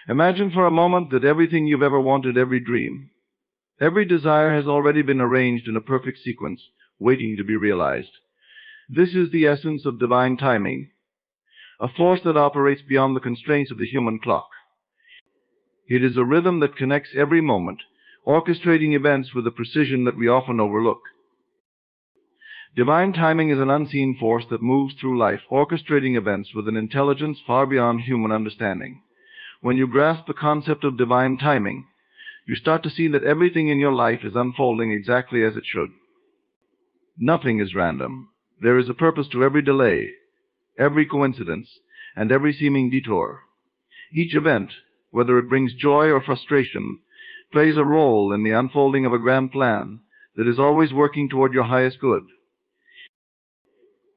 Imagine for a moment that everything you've ever wanted, every dream, every desire has already been arranged in a perfect sequence, waiting to be realized. This is the essence of divine timing, a force that operates beyond the constraints of the human clock. It is a rhythm that connects every moment, orchestrating events with a precision that we often overlook. Divine timing is an unseen force that moves through life, orchestrating events with an intelligence far beyond human understanding. When you grasp the concept of divine timing, you start to see that everything in your life is unfolding exactly as it should. Nothing is random. There is a purpose to every delay, every coincidence, and every seeming detour. Each event, whether it brings joy or frustration, plays a role in the unfolding of a grand plan that is always working toward your highest good.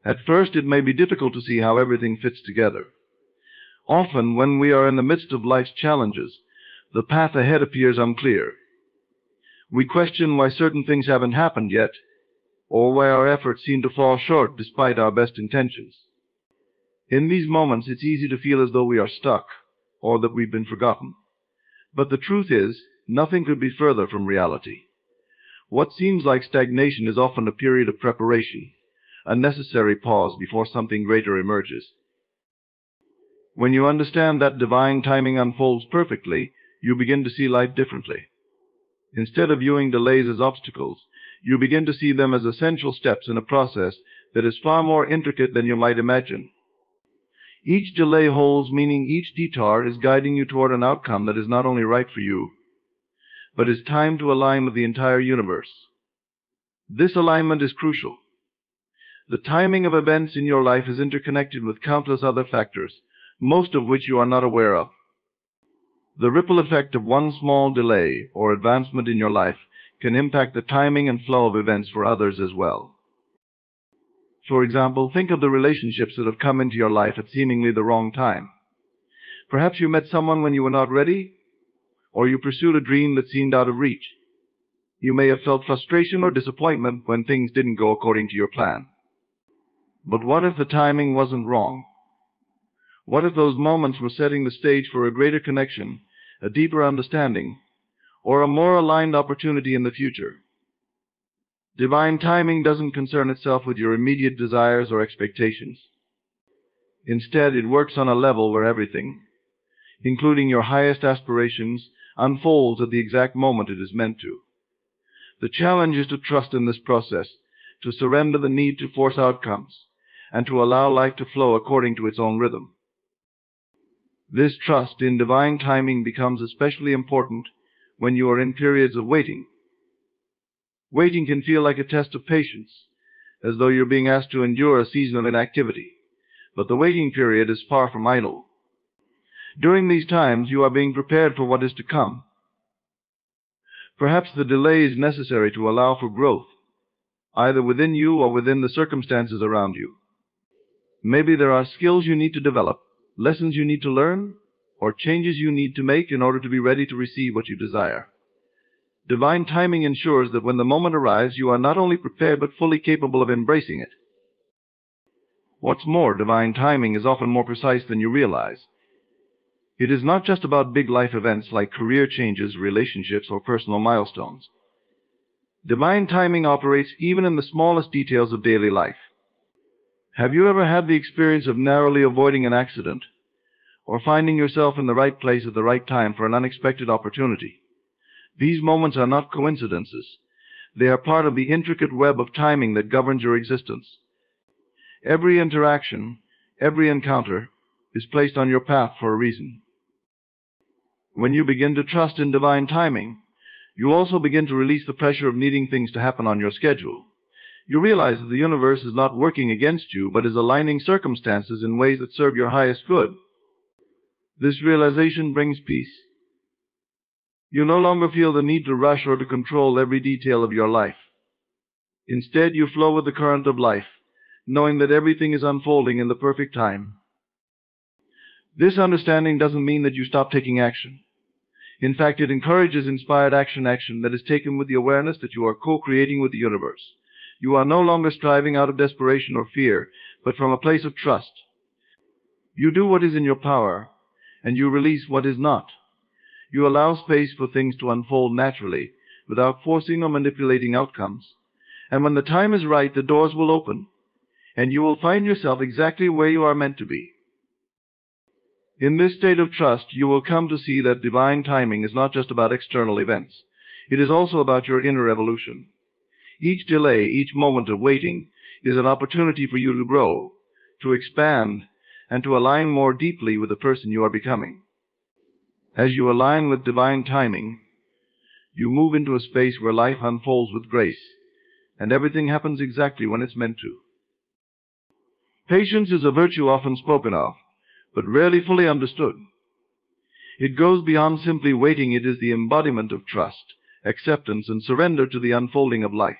At first, it may be difficult to see how everything fits together. Often, when we are in the midst of life's challenges, the path ahead appears unclear. We question why certain things haven't happened yet, or why our efforts seem to fall short despite our best intentions. In these moments, it's easy to feel as though we are stuck, or that we've been forgotten. But the truth is, nothing could be further from reality. What seems like stagnation is often a period of preparation, a necessary pause before something greater emerges. When you understand that divine timing unfolds perfectly, you begin to see life differently. Instead of viewing delays as obstacles, you begin to see them as essential steps in a process that is far more intricate than you might imagine. Each delay holds meaning, each detour is guiding you toward an outcome that is not only right for you, but is timed to align with the entire universe. This alignment is crucial. The timing of events in your life is interconnected with countless other factors, most of which you are not aware of. The ripple effect of one small delay or advancement in your life can impact the timing and flow of events for others as well. For example, think of the relationships that have come into your life at seemingly the wrong time. Perhaps you met someone when you were not ready, or you pursued a dream that seemed out of reach. You may have felt frustration or disappointment when things didn't go according to your plan. But what if the timing wasn't wrong? What if those moments were setting the stage for a greater connection, a deeper understanding, or a more aligned opportunity in the future? Divine timing doesn't concern itself with your immediate desires or expectations. Instead, it works on a level where everything, including your highest aspirations, unfolds at the exact moment it is meant to. The challenge is to trust in this process, to surrender the need to force outcomes, and to allow life to flow according to its own rhythm. This trust in divine timing becomes especially important when you are in periods of waiting. Waiting can feel like a test of patience, as though you're being asked to endure a season of inactivity. But the waiting period is far from idle. During these times, you are being prepared for what is to come. Perhaps the delay is necessary to allow for growth, either within you or within the circumstances around you. Maybe there are skills you need to develop, lessons you need to learn, or changes you need to make in order to be ready to receive what you desire. Divine timing ensures that when the moment arrives, you are not only prepared but fully capable of embracing it. What's more, divine timing is often more precise than you realize. It is not just about big life events like career changes, relationships, or personal milestones. Divine timing operates even in the smallest details of daily life. Have you ever had the experience of narrowly avoiding an accident, or finding yourself in the right place at the right time for an unexpected opportunity? These moments are not coincidences. They are part of the intricate web of timing that governs your existence. Every interaction, every encounter, is placed on your path for a reason. When you begin to trust in divine timing, you also begin to release the pressure of needing things to happen on your schedule. You realize that the universe is not working against you, but is aligning circumstances in ways that serve your highest good. This realization brings peace. You no longer feel the need to rush or to control every detail of your life. Instead, you flow with the current of life, knowing that everything is unfolding in the perfect time. This understanding doesn't mean that you stop taking action. In fact, it encourages inspired action that is taken with the awareness that you are co-creating with the universe. You are no longer striving out of desperation or fear, but from a place of trust. You do what is in your power, and you release what is not. You allow space for things to unfold naturally, without forcing or manipulating outcomes. And when the time is right, the doors will open, and you will find yourself exactly where you are meant to be. In this state of trust, you will come to see that divine timing is not just about external events. It is also about your inner evolution. Each delay, each moment of waiting, is an opportunity for you to grow, to expand, and to align more deeply with the person you are becoming. As you align with divine timing, you move into a space where life unfolds with grace, and everything happens exactly when it's meant to. Patience is a virtue often spoken of, but rarely fully understood. It goes beyond simply waiting. It is the embodiment of trust, acceptance, and surrender to the unfolding of life.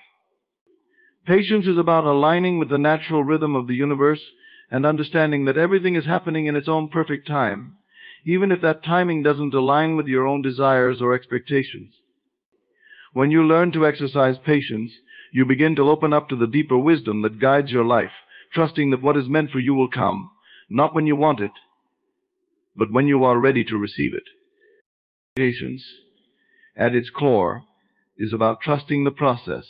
Patience is about aligning with the natural rhythm of the universe and understanding that everything is happening in its own perfect time, even if that timing doesn't align with your own desires or expectations. When you learn to exercise patience, you begin to open up to the deeper wisdom that guides your life, trusting that what is meant for you will come, not when you want it, but when you are ready to receive it. Patience, at its core, is about trusting the process.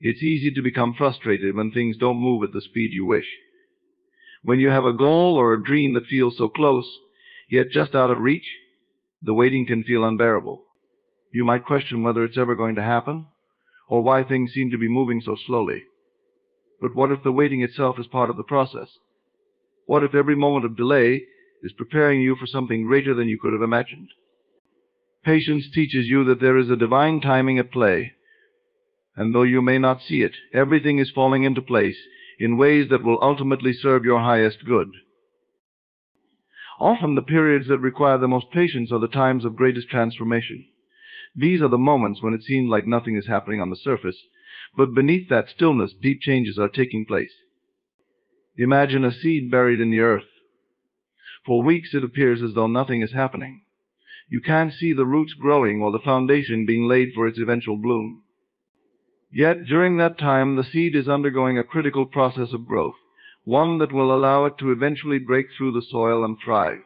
It's easy to become frustrated when things don't move at the speed you wish. When you have a goal or a dream that feels so close, yet just out of reach, the waiting can feel unbearable. You might question whether it's ever going to happen, or why things seem to be moving so slowly. But what if the waiting itself is part of the process? What if every moment of delay is preparing you for something greater than you could have imagined? Patience teaches you that there is a divine timing at play, and though you may not see it, everything is falling into place in ways that will ultimately serve your highest good. Often the periods that require the most patience are the times of greatest transformation. These are the moments when it seems like nothing is happening on the surface, but beneath that stillness, deep changes are taking place. Imagine a seed buried in the earth. For weeks it appears as though nothing is happening. You can't see the roots growing or the foundation being laid for its eventual bloom. Yet during that time, the seed is undergoing a critical process of growth, one that will allow it to eventually break through the soil and thrive.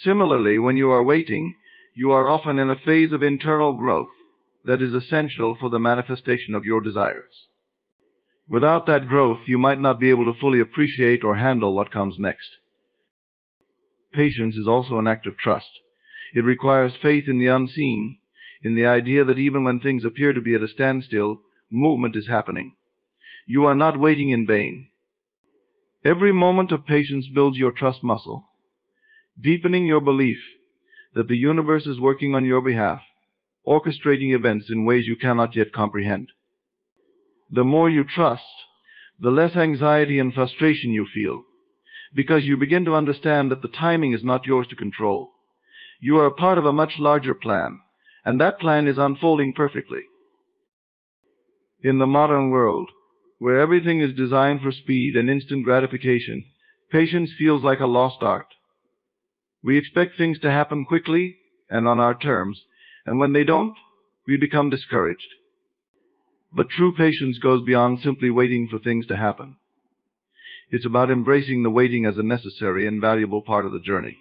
Similarly, when you are waiting, you are often in a phase of internal growth that is essential for the manifestation of your desires. Without that growth, you might not be able to fully appreciate or handle what comes next. Patience is also an act of trust. It requires faith in the unseen, in the idea that even when things appear to be at a standstill, movement is happening. You are not waiting in vain. Every moment of patience builds your trust muscle, deepening your belief that the universe is working on your behalf, orchestrating events in ways you cannot yet comprehend. The more you trust, the less anxiety and frustration you feel, because you begin to understand that the timing is not yours to control. You are a part of a much larger plan, and that plan is unfolding perfectly. In the modern world, where everything is designed for speed and instant gratification, patience feels like a lost art. We expect things to happen quickly and on our terms, and when they don't, we become discouraged. But true patience goes beyond simply waiting for things to happen. It's about embracing the waiting as a necessary and valuable part of the journey.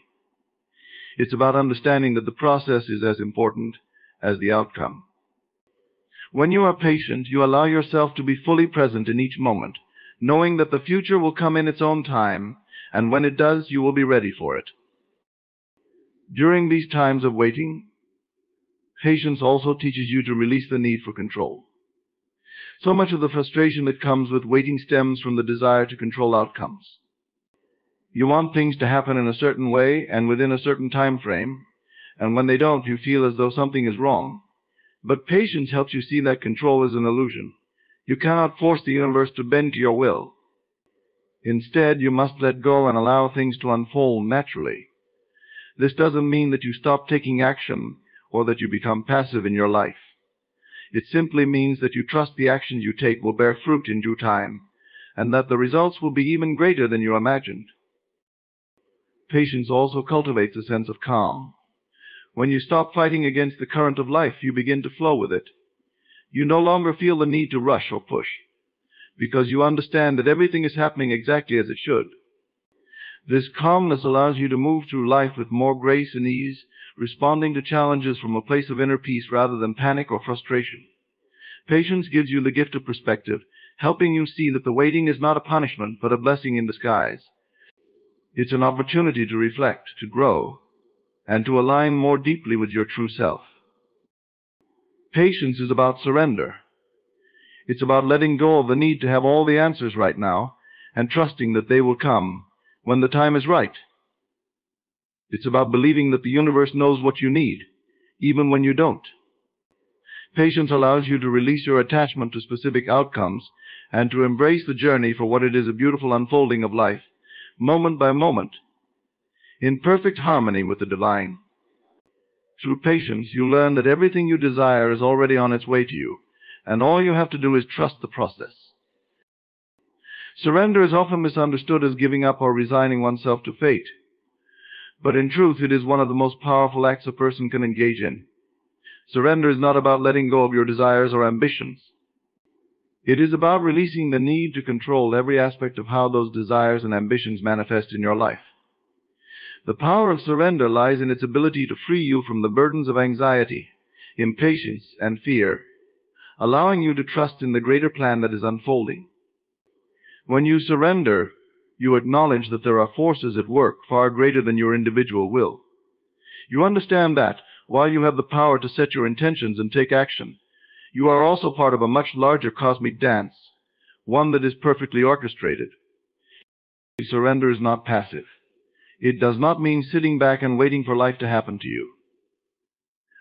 It's about understanding that the process is as important as the outcome. When you are patient, you allow yourself to be fully present in each moment, knowing that the future will come in its own time, and when it does, you will be ready for it. During these times of waiting, patience also teaches you to release the need for control. So much of the frustration that comes with waiting stems from the desire to control outcomes. You want things to happen in a certain way and within a certain time frame, and when they don't, you feel as though something is wrong. But patience helps you see that control is an illusion. You cannot force the universe to bend to your will. Instead, you must let go and allow things to unfold naturally. This doesn't mean that you stop taking action or that you become passive in your life. It simply means that you trust the actions you take will bear fruit in due time, and that the results will be even greater than you imagined. Patience also cultivates a sense of calm. When you stop fighting against the current of life, you begin to flow with it. You no longer feel the need to rush or push, because you understand that everything is happening exactly as it should. This calmness allows you to move through life with more grace and ease, responding to challenges from a place of inner peace rather than panic or frustration. Patience gives you the gift of perspective, helping you see that the waiting is not a punishment but a blessing in disguise. It's an opportunity to reflect, to grow, and to align more deeply with your true self. Patience is about surrender. It's about letting go of the need to have all the answers right now and trusting that they will come when the time is right. It's about believing that the universe knows what you need, even when you don't. Patience allows you to release your attachment to specific outcomes and to embrace the journey for what it is, a beautiful unfolding of life, moment by moment, in perfect harmony with the divine. Through patience, you learn that everything you desire is already on its way to you, and all you have to do is trust the process. Surrender is often misunderstood as giving up or resigning oneself to fate. But in truth, it is one of the most powerful acts a person can engage in. Surrender is not about letting go of your desires or ambitions. It is about releasing the need to control every aspect of how those desires and ambitions manifest in your life. The power of surrender lies in its ability to free you from the burdens of anxiety, impatience, and fear, allowing you to trust in the greater plan that is unfolding. When you surrender, you acknowledge that there are forces at work far greater than your individual will. You understand that, while you have the power to set your intentions and take action, you are also part of a much larger cosmic dance, one that is perfectly orchestrated. Surrender is not passive. It does not mean sitting back and waiting for life to happen to you.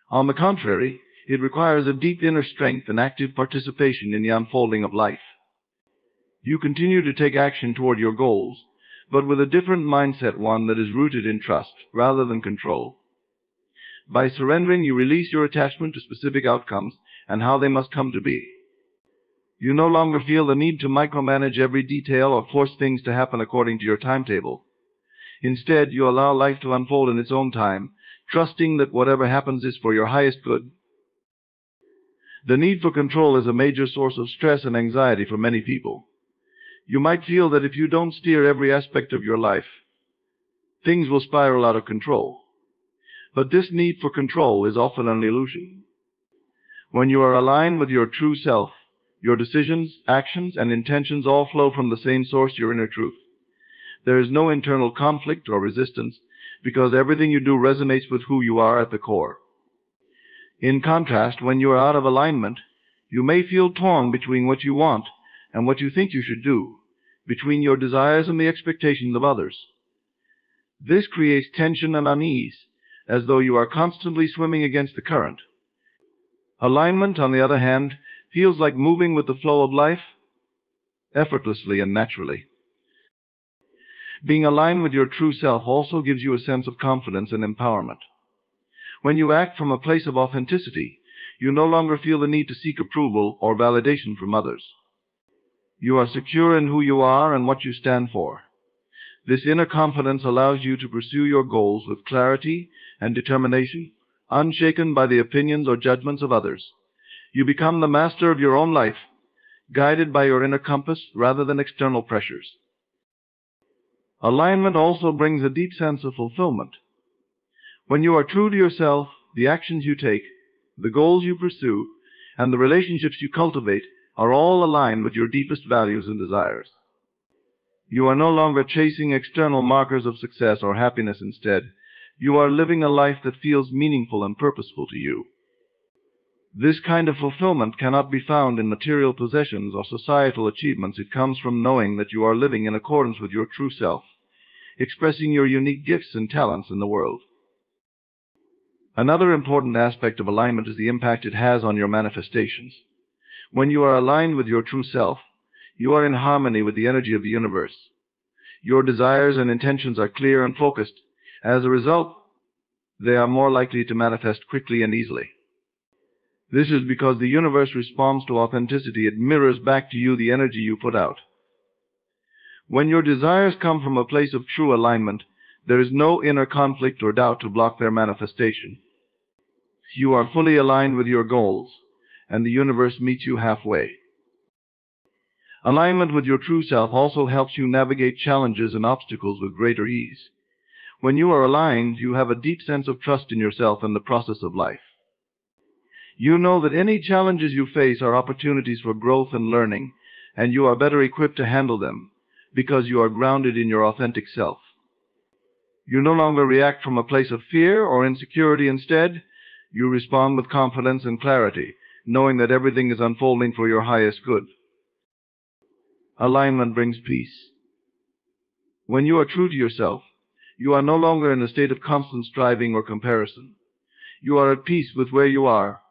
On the contrary, it requires a deep inner strength and active participation in the unfolding of life. You continue to take action toward your goals, but with a different mindset, one that is rooted in trust rather than control. By surrendering, you release your attachment to specific outcomes and how they must come to be. You no longer feel the need to micromanage every detail or force things to happen according to your timetable. Instead, you allow life to unfold in its own time, trusting that whatever happens is for your highest good. The need for control is a major source of stress and anxiety for many people. You might feel that if you don't steer every aspect of your life, things will spiral out of control. But this need for control is often an illusion. When you are aligned with your true self, your decisions, actions, and intentions all flow from the same source, your inner truth. There is no internal conflict or resistance because everything you do resonates with who you are at the core. In contrast, when you are out of alignment, you may feel torn between what you want and what you think you should do, between your desires and the expectations of others. This creates tension and unease, as though you are constantly swimming against the current. Alignment, on the other hand, feels like moving with the flow of life, effortlessly and naturally. Being aligned with your true self also gives you a sense of confidence and empowerment. When you act from a place of authenticity, you no longer feel the need to seek approval or validation from others. You are secure in who you are and what you stand for. This inner confidence allows you to pursue your goals with clarity and determination, unshaken by the opinions or judgments of others. You become the master of your own life, guided by your inner compass rather than external pressures. Alignment also brings a deep sense of fulfillment. When you are true to yourself, the actions you take, the goals you pursue, and the relationships you cultivate are all aligned with your deepest values and desires. You are no longer chasing external markers of success or happiness. Instead, you are living a life that feels meaningful and purposeful to you. This kind of fulfillment cannot be found in material possessions or societal achievements. It comes from knowing that you are living in accordance with your true self, expressing your unique gifts and talents in the world. Another important aspect of alignment is the impact it has on your manifestations. When you are aligned with your true self, you are in harmony with the energy of the universe. Your desires and intentions are clear and focused. As a result, they are more likely to manifest quickly and easily. This is because the universe responds to authenticity. It mirrors back to you the energy you put out. When your desires come from a place of true alignment, there is no inner conflict or doubt to block their manifestation. You are fully aligned with your goals, and the universe meets you halfway. Alignment with your true self also helps you navigate challenges and obstacles with greater ease. When you are aligned, you have a deep sense of trust in yourself and the process of life. You know that any challenges you face are opportunities for growth and learning, and you are better equipped to handle them because you are grounded in your authentic self. You no longer react from a place of fear or insecurity. Instead, you respond with confidence and clarity, knowing that everything is unfolding for your highest good. Alignment brings peace. When you are true to yourself, you are no longer in a state of constant striving or comparison. You are at peace with where you are,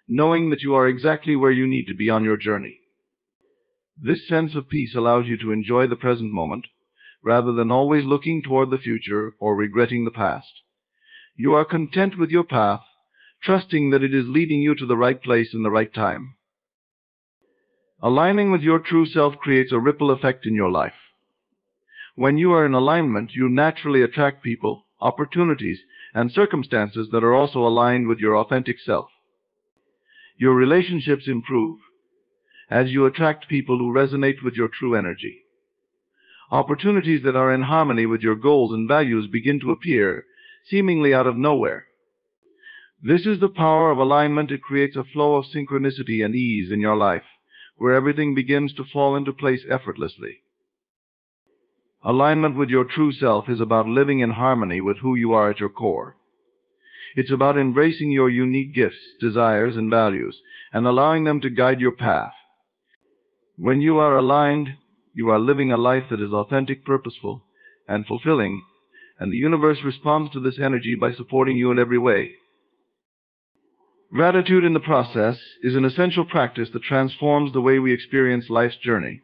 knowing that you are exactly where you need to be on your journey. This sense of peace allows you to enjoy the present moment, rather than always looking toward the future or regretting the past. You are content with your path, trusting that it is leading you to the right place in the right time. Aligning with your true self creates a ripple effect in your life. When you are in alignment, you naturally attract people, opportunities, and circumstances that are also aligned with your authentic self. Your relationships improve as you attract people who resonate with your true energy. Opportunities that are in harmony with your goals and values begin to appear, seemingly out of nowhere. This is the power of alignment. It creates a flow of synchronicity and ease in your life, where everything begins to fall into place effortlessly. Alignment with your true self is about living in harmony with who you are at your core. It's about embracing your unique gifts, desires, and values, and allowing them to guide your path. When you are aligned, you are living a life that is authentic, purposeful, and fulfilling, and the universe responds to this energy by supporting you in every way. Gratitude in the process is an essential practice that transforms the way we experience life's journey,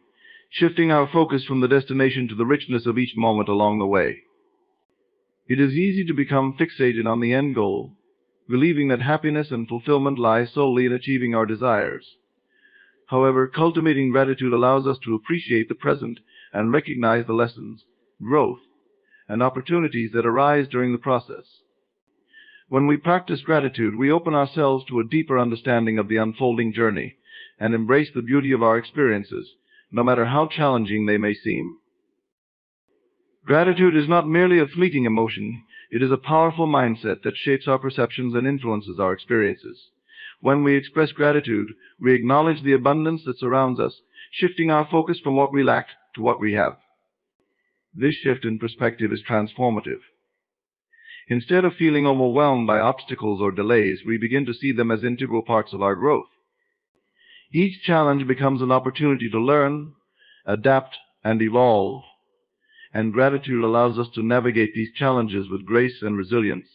shifting our focus from the destination to the richness of each moment along the way. It is easy to become fixated on the end goal, believing that happiness and fulfillment lie solely in achieving our desires. However, cultivating gratitude allows us to appreciate the present and recognize the lessons, growth, and opportunities that arise during the process. When we practice gratitude, we open ourselves to a deeper understanding of the unfolding journey and embrace the beauty of our experiences, no matter how challenging they may seem. Gratitude is not merely a fleeting emotion, it is a powerful mindset that shapes our perceptions and influences our experiences. When we express gratitude, we acknowledge the abundance that surrounds us, shifting our focus from what we lack to what we have. This shift in perspective is transformative. Instead of feeling overwhelmed by obstacles or delays, we begin to see them as integral parts of our growth. Each challenge becomes an opportunity to learn, adapt, and evolve, and gratitude allows us to navigate these challenges with grace and resilience.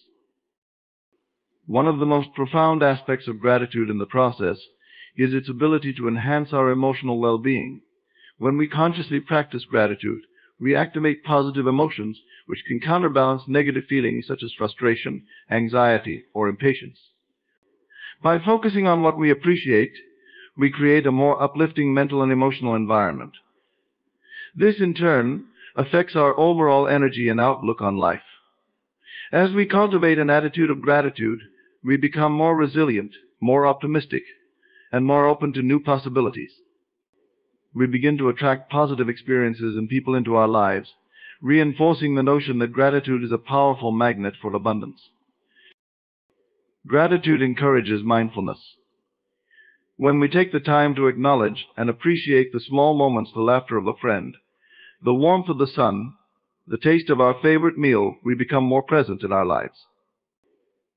One of the most profound aspects of gratitude in the process is its ability to enhance our emotional well-being. When we consciously practice gratitude, we activate positive emotions which can counterbalance negative feelings such as frustration, anxiety, or impatience. By focusing on what we appreciate, we create a more uplifting mental and emotional environment. This, in turn, affects our overall energy and outlook on life. As we cultivate an attitude of gratitude, we become more resilient, more optimistic, and more open to new possibilities. We begin to attract positive experiences and people into our lives, reinforcing the notion that gratitude is a powerful magnet for abundance. Gratitude encourages mindfulness. When we take the time to acknowledge and appreciate the small moments, the laughter of a friend, the warmth of the sun, the taste of our favorite meal, we become more present in our lives.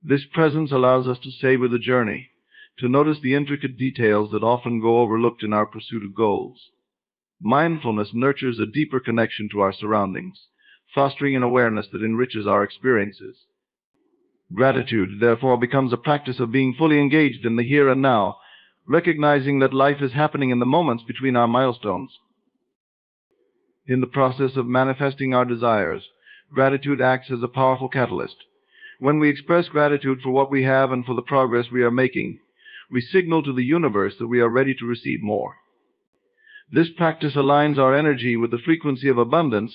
This presence allows us to savor the journey, to notice the intricate details that often go overlooked in our pursuit of goals. Mindfulness nurtures a deeper connection to our surroundings, fostering an awareness that enriches our experiences. Gratitude, therefore, becomes a practice of being fully engaged in the here and now, recognizing that life is happening in the moments between our milestones. In the process of manifesting our desires, gratitude acts as a powerful catalyst. When we express gratitude for what we have and for the progress we are making, we signal to the universe that we are ready to receive more. This practice aligns our energy with the frequency of abundance,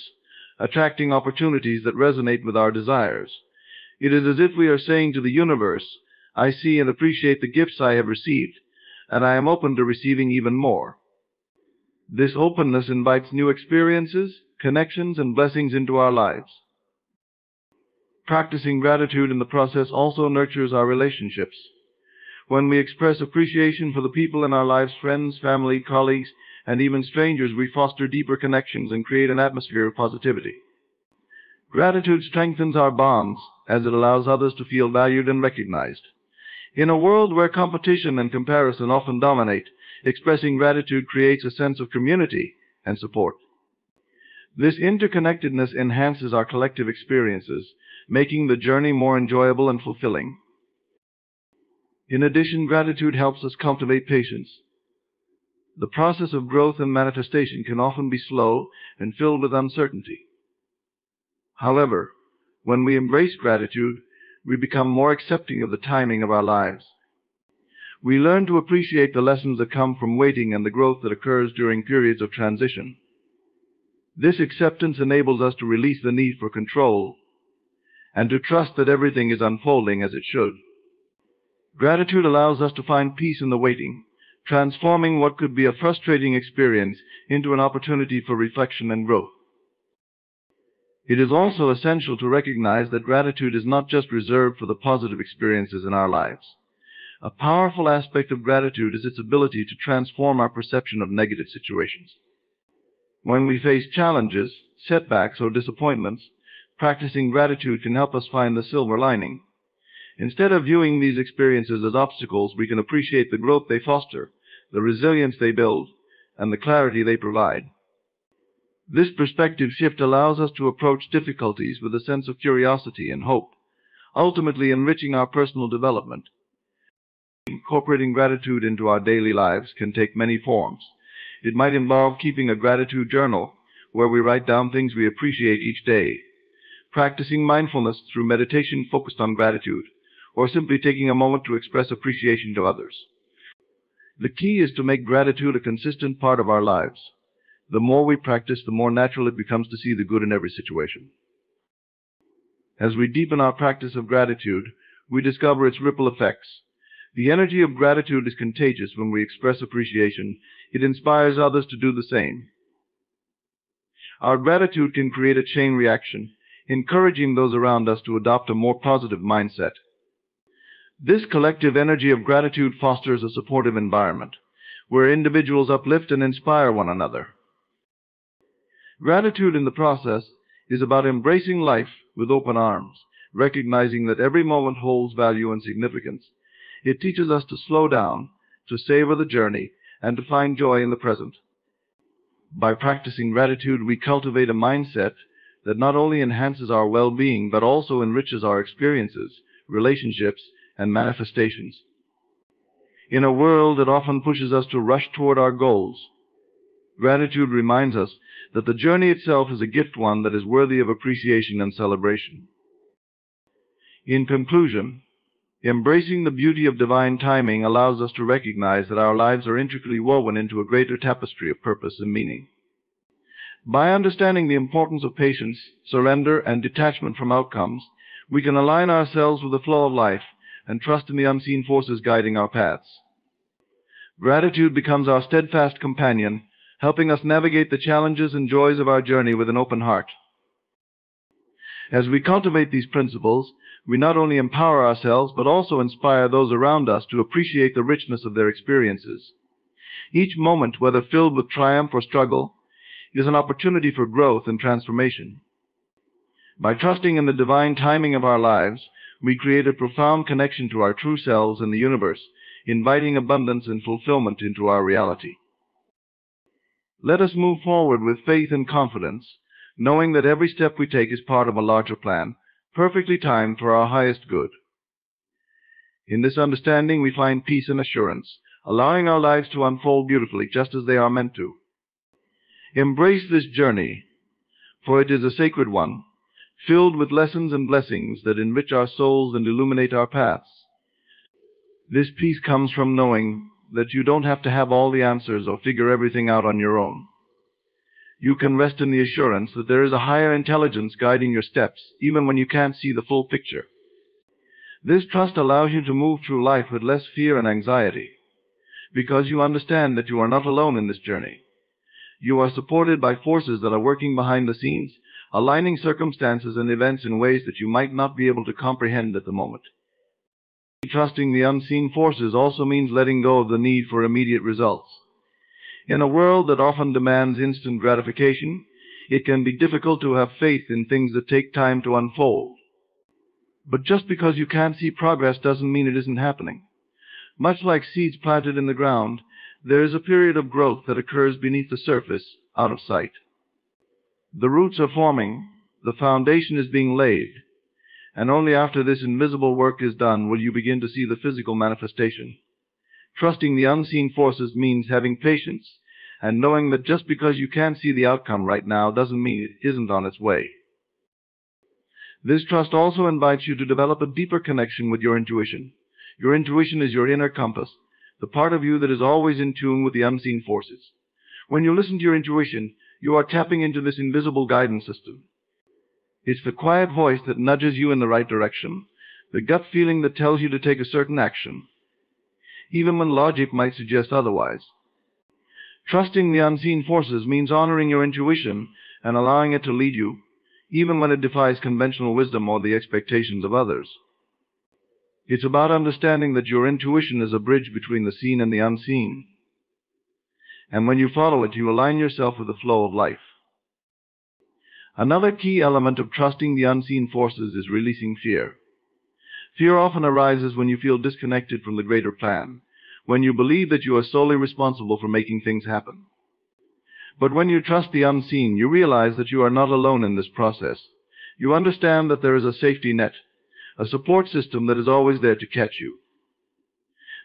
attracting opportunities that resonate with our desires. It is as if we are saying to the universe, "I see and appreciate the gifts I have received, and I am open to receiving even more." This openness invites new experiences, connections, and blessings into our lives. Practicing gratitude in the process also nurtures our relationships. When we express appreciation for the people in our lives, friends, family, colleagues, and even strangers, we foster deeper connections and create an atmosphere of positivity. Gratitude strengthens our bonds as it allows others to feel valued and recognized. In a world where competition and comparison often dominate, expressing gratitude creates a sense of community and support. This interconnectedness enhances our collective experiences, making the journey more enjoyable and fulfilling. In addition, gratitude helps us cultivate patience. The process of growth and manifestation can often be slow and filled with uncertainty. However, when we embrace gratitude, we become more accepting of the timing of our lives. We learn to appreciate the lessons that come from waiting and the growth that occurs during periods of transition. This acceptance enables us to release the need for control and to trust that everything is unfolding as it should. Gratitude allows us to find peace in the waiting, transforming what could be a frustrating experience into an opportunity for reflection and growth. It is also essential to recognize that gratitude is not just reserved for the positive experiences in our lives. A powerful aspect of gratitude is its ability to transform our perception of negative situations. When we face challenges, setbacks, or disappointments, practicing gratitude can help us find the silver lining. Instead of viewing these experiences as obstacles, we can appreciate the growth they foster, the resilience they build, and the clarity they provide. This perspective shift allows us to approach difficulties with a sense of curiosity and hope, ultimately enriching our personal development. Incorporating gratitude into our daily lives can take many forms. It might involve keeping a gratitude journal where we write down things we appreciate each day, practicing mindfulness through meditation focused on gratitude, or simply taking a moment to express appreciation to others. The key is to make gratitude a consistent part of our lives. The more we practice, the more natural it becomes to see the good in every situation. As we deepen our practice of gratitude, we discover its ripple effects. The energy of gratitude is contagious. When we express appreciation, it inspires others to do the same. Our gratitude can create a chain reaction, encouraging those around us to adopt a more positive mindset. This collective energy of gratitude fosters a supportive environment, where individuals uplift and inspire one another. Gratitude in the process is about embracing life with open arms, recognizing that every moment holds value and significance. It teaches us to slow down, to savor the journey, and to find joy in the present. By practicing gratitude, we cultivate a mindset that not only enhances our well-being, but also enriches our experiences, relationships, and manifestations. In a world that often pushes us to rush toward our goals, gratitude reminds us that the journey itself is a gift, one that is worthy of appreciation and celebration. In conclusion, embracing the beauty of divine timing allows us to recognize that our lives are intricately woven into a greater tapestry of purpose and meaning. By understanding the importance of patience, surrender, and detachment from outcomes, we can align ourselves with the flow of life and trust in the unseen forces guiding our paths. Gratitude becomes our steadfast companion, helping us navigate the challenges and joys of our journey with an open heart. As we cultivate these principles, we not only empower ourselves, but also inspire those around us to appreciate the richness of their experiences. Each moment, whether filled with triumph or struggle, is an opportunity for growth and transformation. By trusting in the divine timing of our lives, we create a profound connection to our true selves and the universe, inviting abundance and fulfillment into our reality. Let us move forward with faith and confidence, knowing that every step we take is part of a larger plan, perfectly timed for our highest good. In this understanding, we find peace and assurance, allowing our lives to unfold beautifully just as they are meant to. Embrace this journey, for it is a sacred one, filled with lessons and blessings that enrich our souls and illuminate our paths. This peace comes from knowing that you don't have to have all the answers or figure everything out on your own. You can rest in the assurance that there is a higher intelligence guiding your steps, even when you can't see the full picture. This trust allows you to move through life with less fear and anxiety, because you understand that you are not alone in this journey. You are supported by forces that are working behind the scenes, aligning circumstances and events in ways that you might not be able to comprehend at the moment. Trusting the unseen forces also means letting go of the need for immediate results. In a world that often demands instant gratification, it can be difficult to have faith in things that take time to unfold. But just because you can't see progress doesn't mean it isn't happening. Much like seeds planted in the ground, there is a period of growth that occurs beneath the surface, out of sight. The roots are forming, the foundation is being laid, and only after this invisible work is done will you begin to see the physical manifestation. Trusting the unseen forces means having patience and knowing that just because you can't see the outcome right now doesn't mean it isn't on its way. This trust also invites you to develop a deeper connection with your intuition. Your intuition is your inner compass, the part of you that is always in tune with the unseen forces. When you listen to your intuition, you are tapping into this invisible guidance system. It's the quiet voice that nudges you in the right direction, the gut feeling that tells you to take a certain action, even when logic might suggest otherwise. Trusting the unseen forces means honoring your intuition and allowing it to lead you, even when it defies conventional wisdom or the expectations of others. It's about understanding that your intuition is a bridge between the seen and the unseen. And when you follow it, you align yourself with the flow of life. Another key element of trusting the unseen forces is releasing fear. Fear often arises when you feel disconnected from the greater plan, when you believe that you are solely responsible for making things happen. But when you trust the unseen, you realize that you are not alone in this process. You understand that there is a safety net, a support system that is always there to catch you.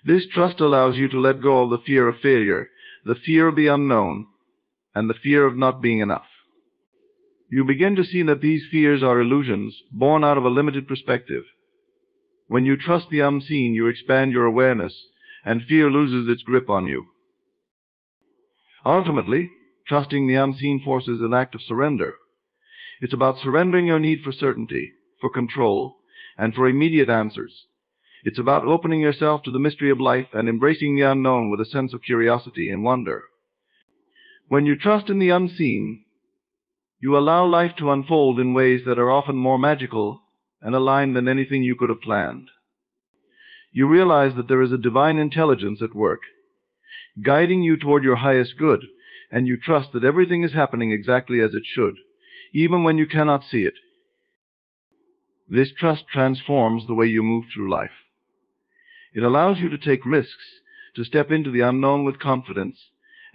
This trust allows you to let go of the fear of failure, the fear of the unknown, and the fear of not being enough. You begin to see that these fears are illusions born out of a limited perspective. When you trust the unseen, you expand your awareness, and fear loses its grip on you. Ultimately, trusting the unseen force is an act of surrender. It's about surrendering your need for certainty, for control, and for immediate answers. It's about opening yourself to the mystery of life and embracing the unknown with a sense of curiosity and wonder. When you trust in the unseen, you allow life to unfold in ways that are often more magical and aligned than anything you could have planned. You realize that there is a divine intelligence at work, guiding you toward your highest good, and you trust that everything is happening exactly as it should, even when you cannot see it. This trust transforms the way you move through life. It allows you to take risks, to step into the unknown with confidence,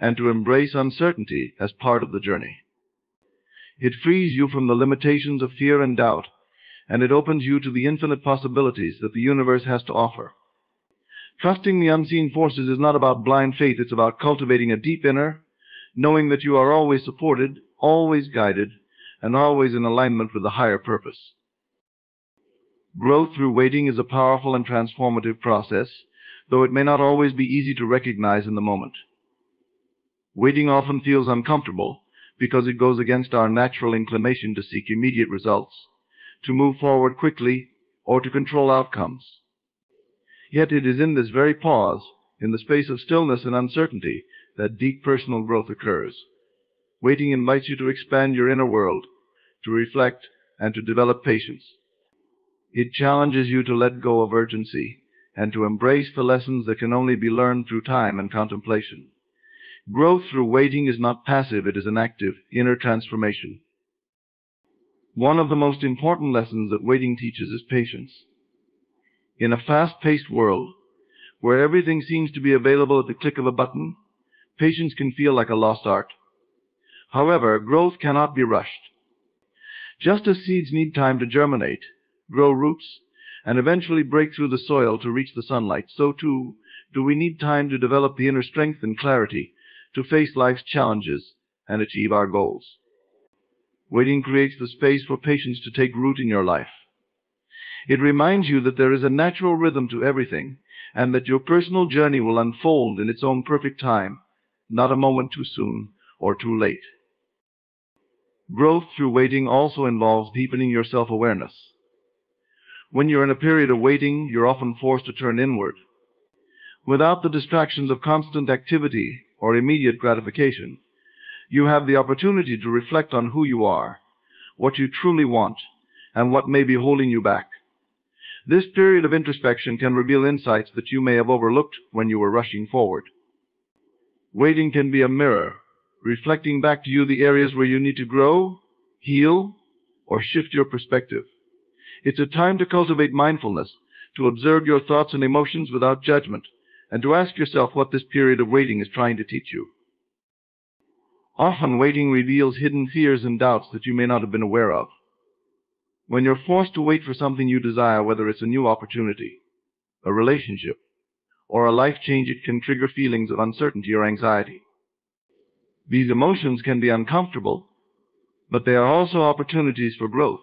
and to embrace uncertainty as part of the journey. It frees you from the limitations of fear and doubt, and it opens you to the infinite possibilities that the universe has to offer. Trusting the unseen forces is not about blind faith, it's about cultivating a deep inner, knowing that you are always supported, always guided, and always in alignment with the higher purpose. Growth through waiting is a powerful and transformative process, though it may not always be easy to recognize in the moment. Waiting often feels uncomfortable because it goes against our natural inclination to seek immediate results, to move forward quickly, or to control outcomes. Yet it is in this very pause, in the space of stillness and uncertainty, that deep personal growth occurs. Waiting invites you to expand your inner world, to reflect, and to develop patience. It challenges you to let go of urgency and to embrace the lessons that can only be learned through time and contemplation. Growth through waiting is not passive, it is an active, inner transformation. One of the most important lessons that waiting teaches is patience. In a fast-paced world, where everything seems to be available at the click of a button, patience can feel like a lost art. However, growth cannot be rushed. Just as seeds need time to germinate, grow roots, and eventually break through the soil to reach the sunlight, so too do we need time to develop the inner strength and clarity to face life's challenges and achieve our goals. Waiting creates the space for patience to take root in your life. It reminds you that there is a natural rhythm to everything, and that your personal journey will unfold in its own perfect time, not a moment too soon or too late. Growth through waiting also involves deepening your self-awareness. When you're in a period of waiting, you're often forced to turn inward. Without the distractions of constant activity or immediate gratification, You have the opportunity to reflect on who you are, what you truly want, and what may be holding you back. This period of introspection can reveal insights that you may have overlooked when you were rushing forward. Waiting can be a mirror, reflecting back to you the areas where you need to grow, heal, or shift your perspective. It's a time to cultivate mindfulness, to observe your thoughts and emotions without judgment, and to ask yourself what this period of waiting is trying to teach you. Often waiting reveals hidden fears and doubts that you may not have been aware of. When you're forced to wait for something you desire, whether it's a new opportunity, a relationship, or a life change, it can trigger feelings of uncertainty or anxiety. These emotions can be uncomfortable, but they are also opportunities for growth.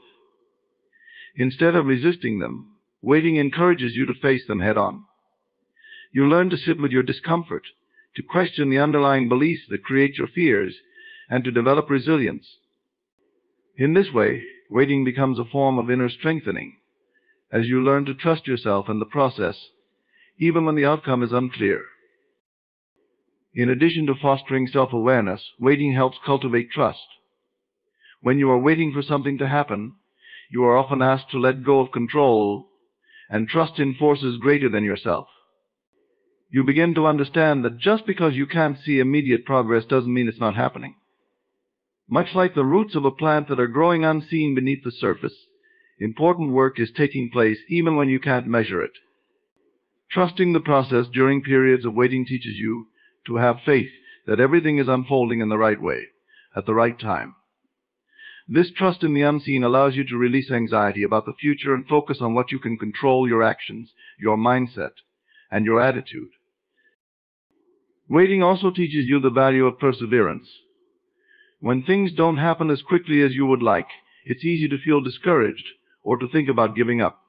Instead of resisting them, waiting encourages you to face them head-on. You learn to sit with your discomfort, to question the underlying beliefs that create your fears, and to develop resilience. In this way, waiting becomes a form of inner strengthening, as you learn to trust yourself and the process, even when the outcome is unclear. In addition to fostering self-awareness, waiting helps cultivate trust. When you are waiting for something to happen, you are often asked to let go of control and trust in forces greater than yourself. You begin to understand that just because you can't see immediate progress doesn't mean it's not happening. Much like the roots of a plant that are growing unseen beneath the surface, important work is taking place even when you can't measure it. Trusting the process during periods of waiting teaches you to have faith that everything is unfolding in the right way, at the right time. This trust in the unseen allows you to release anxiety about the future and focus on what you can control: your actions, your mindset, and your attitude. Waiting also teaches you the value of perseverance. When things don't happen as quickly as you would like, it's easy to feel discouraged or to think about giving up.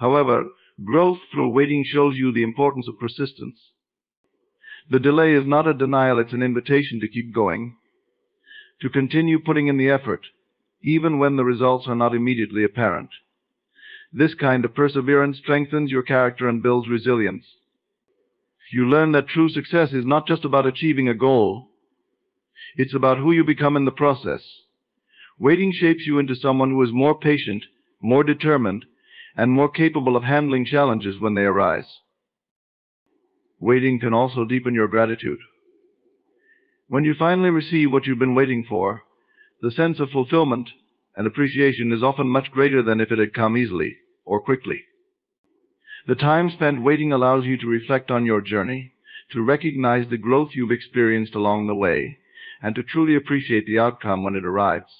However, growth through waiting shows you the importance of persistence. The delay is not a denial, it's an invitation to keep going, to continue putting in the effort, even when the results are not immediately apparent. This kind of perseverance strengthens your character and builds resilience. You learn that true success is not just about achieving a goal, it's about who you become in the process. Waiting shapes you into someone who is more patient, more determined, and more capable of handling challenges when they arise. Waiting can also deepen your gratitude. When you finally receive what you've been waiting for, the sense of fulfillment and appreciation is often much greater than if it had come easily or quickly. The time spent waiting allows you to reflect on your journey, to recognize the growth you've experienced along the way, and to truly appreciate the outcome when it arrives.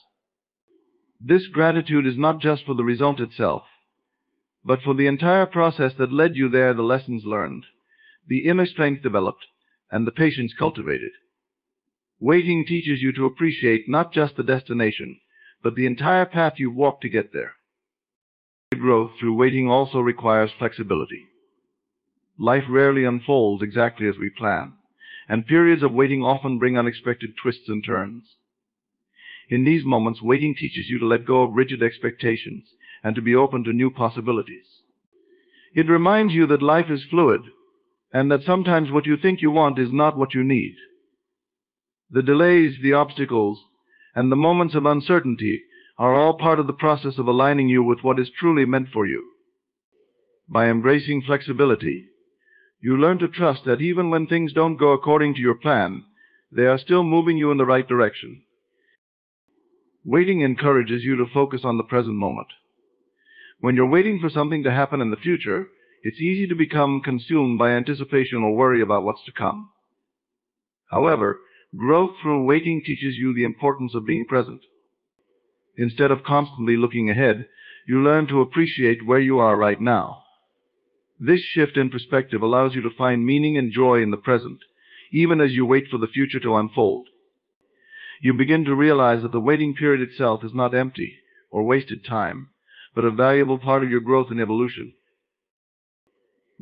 This gratitude is not just for the result itself, but for the entire process that led you there, the lessons learned, the inner strength developed, and the patience cultivated. Waiting teaches you to appreciate not just the destination, but the entire path you've walked to get there. Growth through waiting also requires flexibility. Life rarely unfolds exactly as we plan, and periods of waiting often bring unexpected twists and turns. In these moments, waiting teaches you to let go of rigid expectations and to be open to new possibilities. It reminds you that life is fluid, and that sometimes what you think you want is not what you need. The delays, the obstacles, and the moments of uncertainty are all part of the process of aligning you with what is truly meant for you. By embracing flexibility, you learn to trust that even when things don't go according to your plan, they are still moving you in the right direction. Waiting encourages you to focus on the present moment. When you're waiting for something to happen in the future, it's easy to become consumed by anticipation or worry about what's to come. However, growth through waiting teaches you the importance of being present. Instead of constantly looking ahead, you learn to appreciate where you are right now. This shift in perspective allows you to find meaning and joy in the present, even as you wait for the future to unfold. You begin to realize that the waiting period itself is not empty or wasted time, but a valuable part of your growth and evolution.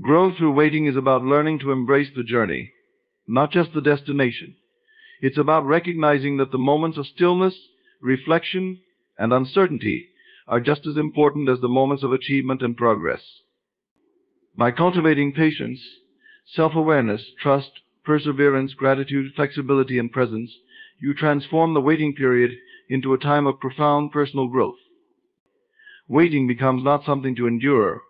Growth through waiting is about learning to embrace the journey, not just the destination. It's about recognizing that the moments of stillness, reflection, and uncertainty are just as important as the moments of achievement and progress. By cultivating patience, self-awareness, trust, perseverance, gratitude, flexibility, and presence, you transform the waiting period into a time of profound personal growth. Waiting becomes not something to endure,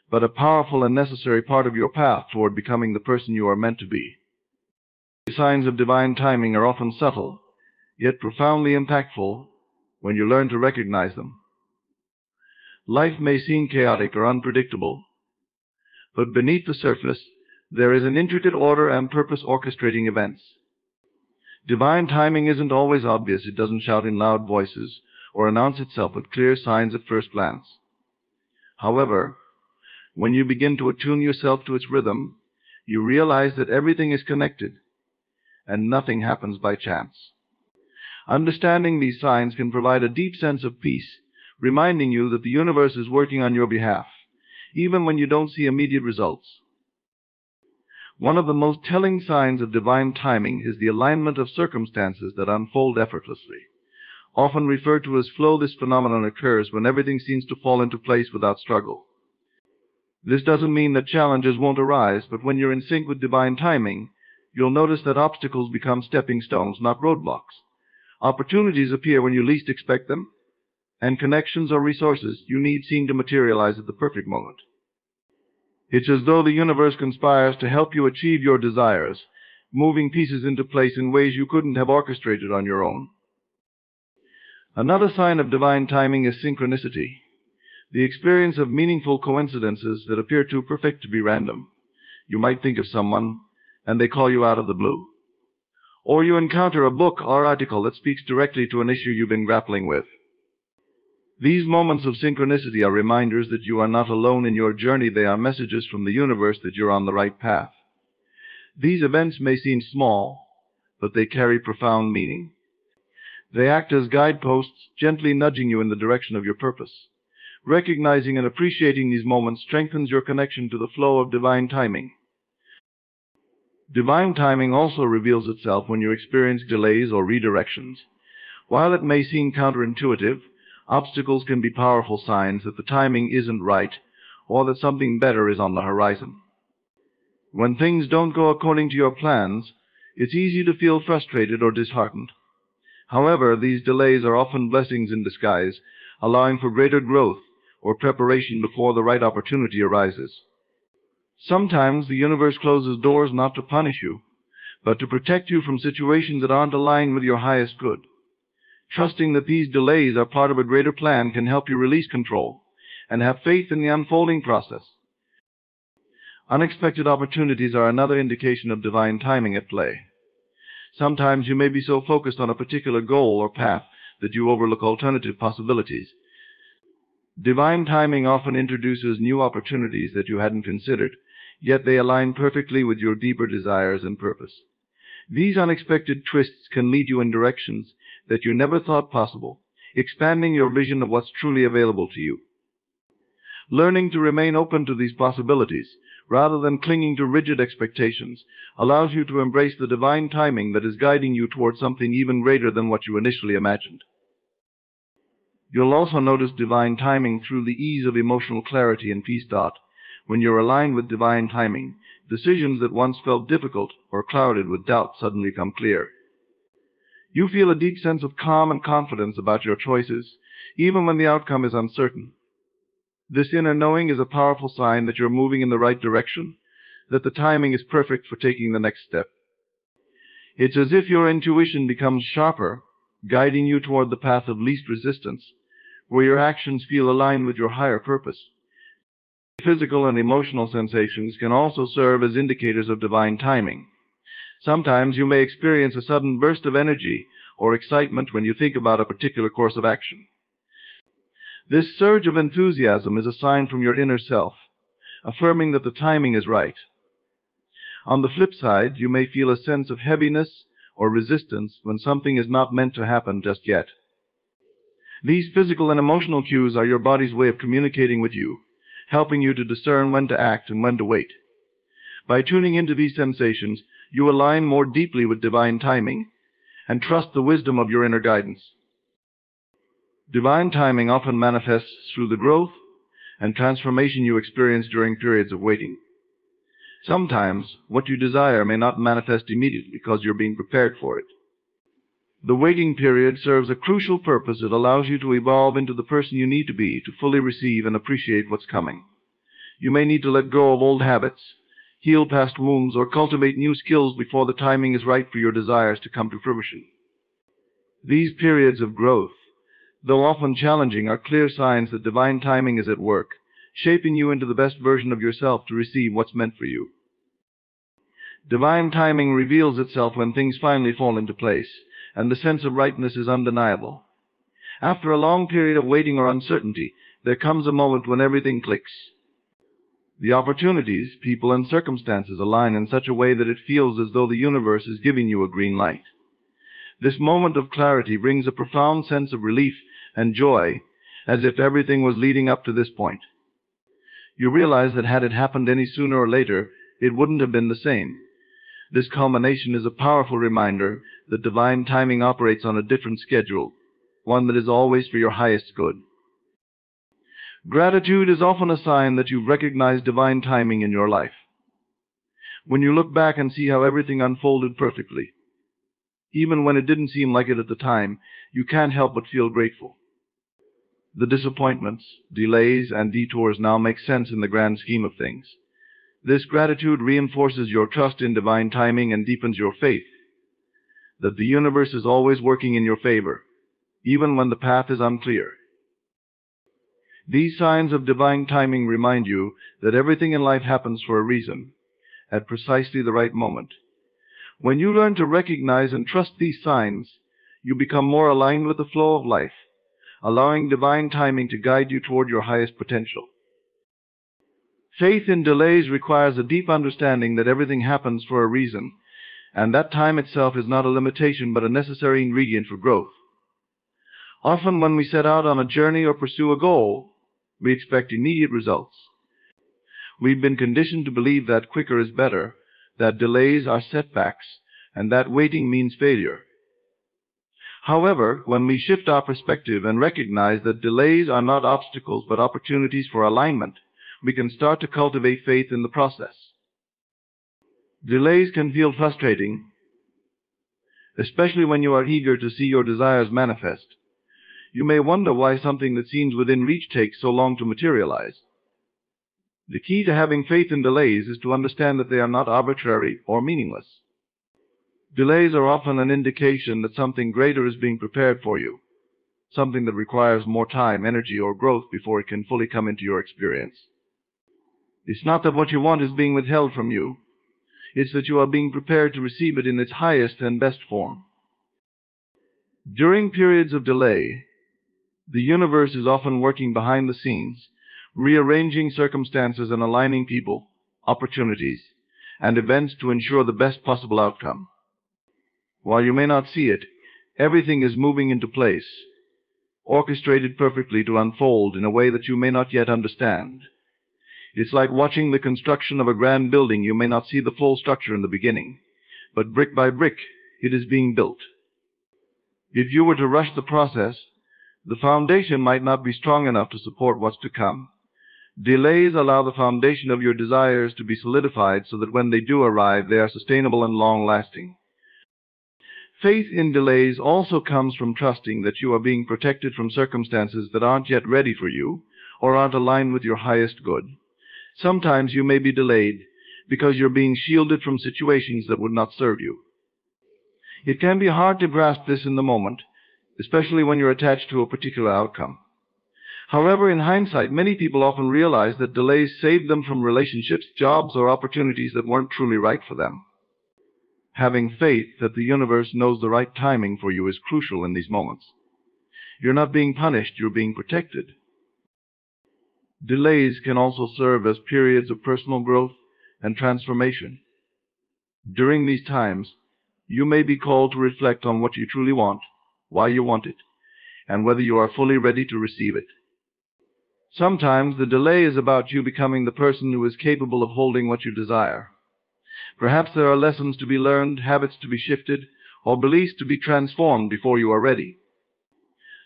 but a powerful and necessary part of your path toward becoming the person you are meant to be. The signs of divine timing are often subtle, yet profoundly impactful when you learn to recognize them. Life may seem chaotic or unpredictable, but beneath the surface, there is an intricate order and purpose orchestrating events. Divine timing isn't always obvious. It doesn't shout in loud voices or announce itself with clear signs at first glance. However, when you begin to attune yourself to its rhythm, you realize that everything is connected and nothing happens by chance. Understanding these signs can provide a deep sense of peace, reminding you that the universe is working on your behalf, even when you don't see immediate results. One of the most telling signs of divine timing is the alignment of circumstances that unfold effortlessly. Often referred to as flow, this phenomenon occurs when everything seems to fall into place without struggle. This doesn't mean that challenges won't arise, but when you're in sync with divine timing, you'll notice that obstacles become stepping stones, not roadblocks. Opportunities appear when you least expect them, and connections or resources you need seem to materialize at the perfect moment. It's as though the universe conspires to help you achieve your desires, moving pieces into place in ways you couldn't have orchestrated on your own. Another sign of divine timing is synchronicity, the experience of meaningful coincidences that appear too perfect to be random. You might think of someone, and they call you out of the blue. Or you encounter a book or article that speaks directly to an issue you've been grappling with. These moments of synchronicity are reminders that you are not alone in your journey. They are messages from the universe that you're on the right path. These events may seem small, but they carry profound meaning. They act as guideposts, gently nudging you in the direction of your purpose. Recognizing and appreciating these moments strengthens your connection to the flow of divine timing. Divine timing also reveals itself when you experience delays or redirections. While it may seem counterintuitive, obstacles can be powerful signs that the timing isn't right or that something better is on the horizon. When things don't go according to your plans, it's easy to feel frustrated or disheartened. However, these delays are often blessings in disguise, allowing for greater growth or preparation before the right opportunity arises. Sometimes the universe closes doors not to punish you, but to protect you from situations that aren't aligned with your highest good. Trusting that these delays are part of a greater plan can help you release control and have faith in the unfolding process. Unexpected opportunities are another indication of divine timing at play. Sometimes you may be so focused on a particular goal or path that you overlook alternative possibilities. Divine timing often introduces new opportunities that you hadn't considered, yet they align perfectly with your deeper desires and purpose. These unexpected twists can lead you in directions that you never thought possible, expanding your vision of what's truly available to you. Learning to remain open to these possibilities, rather than clinging to rigid expectations, allows you to embrace the divine timing that is guiding you towards something even greater than what you initially imagined. You'll also notice divine timing through the ease of emotional clarity and peace. When you're aligned with divine timing, decisions that once felt difficult or clouded with doubt suddenly come clear. You feel a deep sense of calm and confidence about your choices, even when the outcome is uncertain. This inner knowing is a powerful sign that you're moving in the right direction, that the timing is perfect for taking the next step. It's as if your intuition becomes sharper, guiding you toward the path of least resistance, where your actions feel aligned with your higher purpose. Physical and emotional sensations can also serve as indicators of divine timing. Sometimes you may experience a sudden burst of energy or excitement when you think about a particular course of action. This surge of enthusiasm is a sign from your inner self, affirming that the timing is right. On the flip side, you may feel a sense of heaviness or resistance when something is not meant to happen just yet. These physical and emotional cues are your body's way of communicating with you, helping you to discern when to act and when to wait. By tuning into these sensations, you align more deeply with divine timing and trust the wisdom of your inner guidance. Divine timing often manifests through the growth and transformation you experience during periods of waiting. Sometimes what you desire may not manifest immediately because you're being prepared for it. The waiting period serves a crucial purpose. It allows you to evolve into the person you need to be to fully receive and appreciate what's coming. You may need to let go of old habits, heal past wounds, or cultivate new skills before the timing is right for your desires to come to fruition. These periods of growth, though often challenging, are clear signs that divine timing is at work, shaping you into the best version of yourself to receive what's meant for you. Divine timing reveals itself when things finally fall into place, and the sense of rightness is undeniable. After a long period of waiting or uncertainty, there comes a moment when everything clicks. The opportunities, people, and circumstances align in such a way that it feels as though the universe is giving you a green light. This moment of clarity brings a profound sense of relief and joy, as if everything was leading up to this point. You realize that had it happened any sooner or later, it wouldn't have been the same. This culmination is a powerful reminder that divine timing operates on a different schedule, one that is always for your highest good. Gratitude is often a sign that you've recognized divine timing in your life. When you look back and see how everything unfolded perfectly, even when it didn't seem like it at the time, you can't help but feel grateful. The disappointments, delays, and detours now make sense in the grand scheme of things. This gratitude reinforces your trust in divine timing and deepens your faith that the universe is always working in your favor, even when the path is unclear. These signs of divine timing remind you that everything in life happens for a reason, at precisely the right moment. When you learn to recognize and trust these signs, you become more aligned with the flow of life, allowing divine timing to guide you toward your highest potential. Faith in delays requires a deep understanding that everything happens for a reason, and that time itself is not a limitation but a necessary ingredient for growth. Often when we set out on a journey or pursue a goal, we expect immediate results. We've been conditioned to believe that quicker is better, that delays are setbacks, and that waiting means failure. However, when we shift our perspective and recognize that delays are not obstacles but opportunities for alignment, we can start to cultivate faith in the process. Delays can feel frustrating, especially when you are eager to see your desires manifest. You may wonder why something that seems within reach takes so long to materialize. The key to having faith in delays is to understand that they are not arbitrary or meaningless. Delays are often an indication that something greater is being prepared for you, something that requires more time, energy, or growth before it can fully come into your experience. It's not that what you want is being withheld from you. It's that you are being prepared to receive it in its highest and best form. During periods of delay, the universe is often working behind the scenes, rearranging circumstances and aligning people, opportunities, and events to ensure the best possible outcome. While you may not see it, everything is moving into place, orchestrated perfectly to unfold in a way that you may not yet understand. It's like watching the construction of a grand building. You may not see the full structure in the beginning, but brick by brick, it is being built. If you were to rush the process, the foundation might not be strong enough to support what's to come. Delays allow the foundation of your desires to be solidified so that when they do arrive, they are sustainable and long-lasting. Faith in delays also comes from trusting that you are being protected from circumstances that aren't yet ready for you or aren't aligned with your highest good. Sometimes you may be delayed because you're being shielded from situations that would not serve you. It can be hard to grasp this in the moment, especially when you're attached to a particular outcome. However, in hindsight, many people often realize that delays saved them from relationships, jobs, or opportunities that weren't truly right for them. Having faith that the universe knows the right timing for you is crucial in these moments. You're not being punished, you're being protected. Delays can also serve as periods of personal growth and transformation. During these times, you may be called to reflect on what you truly want, why you want it, and whether you are fully ready to receive it. Sometimes the delay is about you becoming the person who is capable of holding what you desire. Perhaps there are lessons to be learned, habits to be shifted, or beliefs to be transformed before you are ready.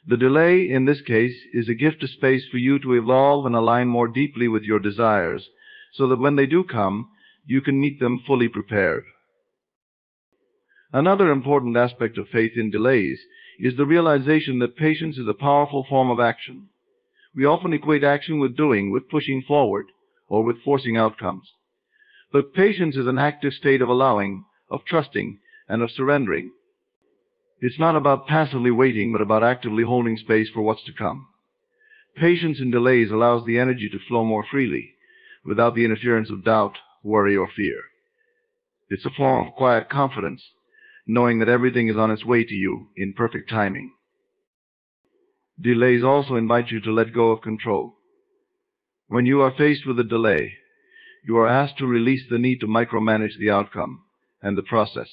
The delay, in this case, is a gift of space for you to evolve and align more deeply with your desires, so that when they do come, you can meet them fully prepared. Another important aspect of faith in delays is the realization that patience is a powerful form of action. We often equate action with doing, with pushing forward, or with forcing outcomes. But patience is an active state of allowing, of trusting, and of surrendering. It's not about passively waiting, but about actively holding space for what's to come. Patience in delays allows the energy to flow more freely, without the interference of doubt, worry, or fear. It's a form of quiet confidence, knowing that everything is on its way to you in perfect timing. Delays also invite you to let go of control. When you are faced with a delay, you are asked to release the need to micromanage the outcome and the process.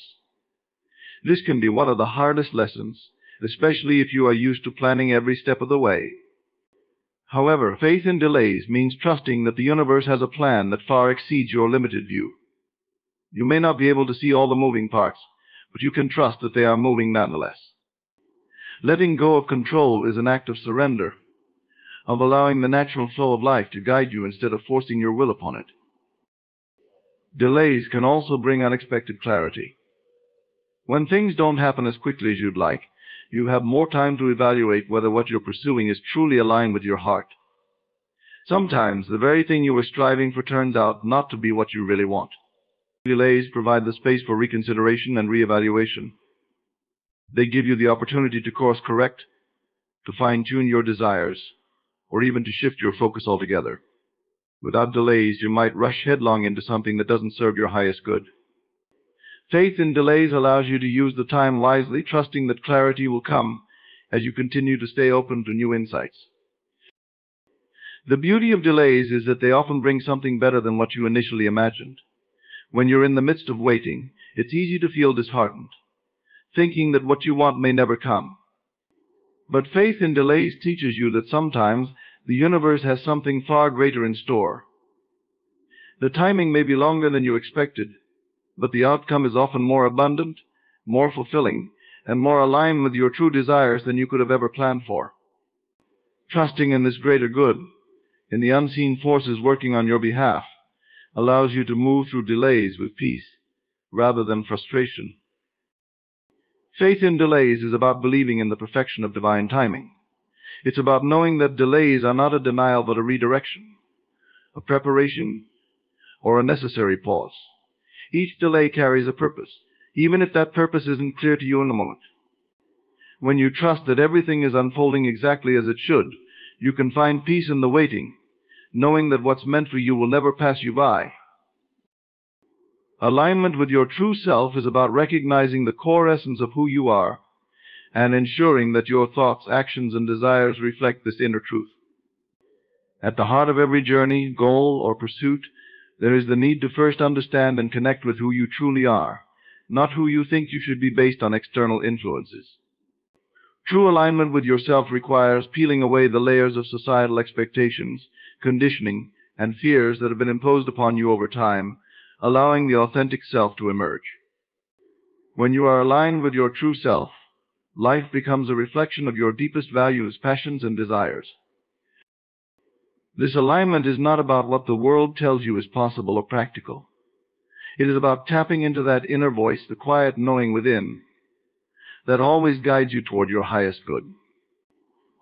This can be one of the hardest lessons, especially if you are used to planning every step of the way. However, faith in delays means trusting that the universe has a plan that far exceeds your limited view. You may not be able to see all the moving parts, but you can trust that they are moving nonetheless. Letting go of control is an act of surrender, of allowing the natural flow of life to guide you instead of forcing your will upon it. Delays can also bring unexpected clarity. When things don't happen as quickly as you'd like, you have more time to evaluate whether what you're pursuing is truly aligned with your heart. Sometimes the very thing you were striving for turns out not to be what you really want. Delays provide the space for reconsideration and reevaluation. They give you the opportunity to course correct, to fine-tune your desires, or even to shift your focus altogether. Without delays, you might rush headlong into something that doesn't serve your highest good. Faith in delays allows you to use the time wisely, trusting that clarity will come as you continue to stay open to new insights. The beauty of delays is that they often bring something better than what you initially imagined. When you're in the midst of waiting, it's easy to feel disheartened, thinking that what you want may never come. But faith in delays teaches you that sometimes the universe has something far greater in store. The timing may be longer than you expected, but the outcome is often more abundant, more fulfilling, and more aligned with your true desires than you could have ever planned for. Trusting in this greater good, in the unseen forces working on your behalf, allows you to move through delays with peace, rather than frustration. Faith in delays is about believing in the perfection of divine timing. It's about knowing that delays are not a denial but a redirection, a preparation, or a necessary pause. Each delay carries a purpose, even if that purpose isn't clear to you in the moment. When you trust that everything is unfolding exactly as it should, you can find peace in the waiting, knowing that what's meant for you will never pass you by. Alignment with your true self is about recognizing the core essence of who you are and ensuring that your thoughts, actions, and desires reflect this inner truth. At the heart of every journey, goal, or pursuit, there is the need to first understand and connect with who you truly are, not who you think you should be based on external influences. True alignment with yourself requires peeling away the layers of societal expectations, conditioning, and fears that have been imposed upon you over time, allowing the authentic self to emerge. When you are aligned with your true self, life becomes a reflection of your deepest values, passions, and desires. This alignment is not about what the world tells you is possible or practical. It is about tapping into that inner voice, the quiet knowing within, that always guides you toward your highest good.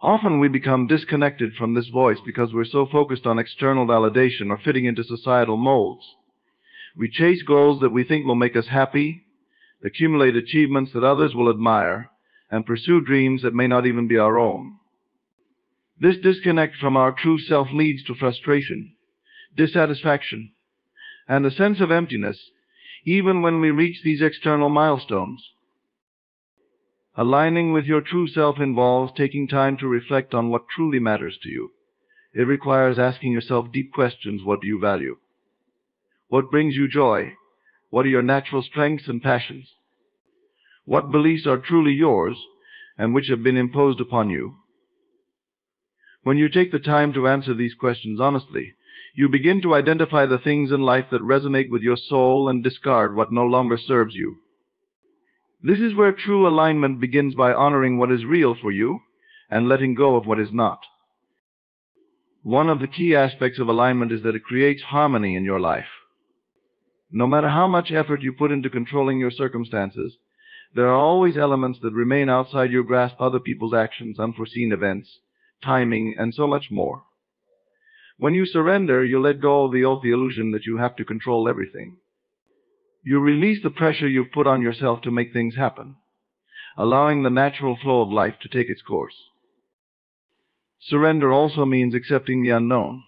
Often we become disconnected from this voice because we're so focused on external validation or fitting into societal molds. We chase goals that we think will make us happy, accumulate achievements that others will admire, and pursue dreams that may not even be our own. This disconnect from our true self leads to frustration, dissatisfaction, and a sense of emptiness, even when we reach these external milestones. Aligning with your true self involves taking time to reflect on what truly matters to you. It requires asking yourself deep questions. What do you value? What brings you joy? What are your natural strengths and passions? What beliefs are truly yours and which have been imposed upon you? When you take the time to answer these questions honestly, you begin to identify the things in life that resonate with your soul and discard what no longer serves you. This is where true alignment begins, by honoring what is real for you and letting go of what is not. One of the key aspects of alignment is that it creates harmony in your life. No matter how much effort you put into controlling your circumstances, There are always elements that remain outside your grasp: other people's actions, unforeseen events, timing, and so much more. When you surrender, you let go of the illusion that you have to control everything. You release the pressure you've put on yourself to make things happen, allowing the natural flow of life to take its course. Surrender also means accepting the unknown.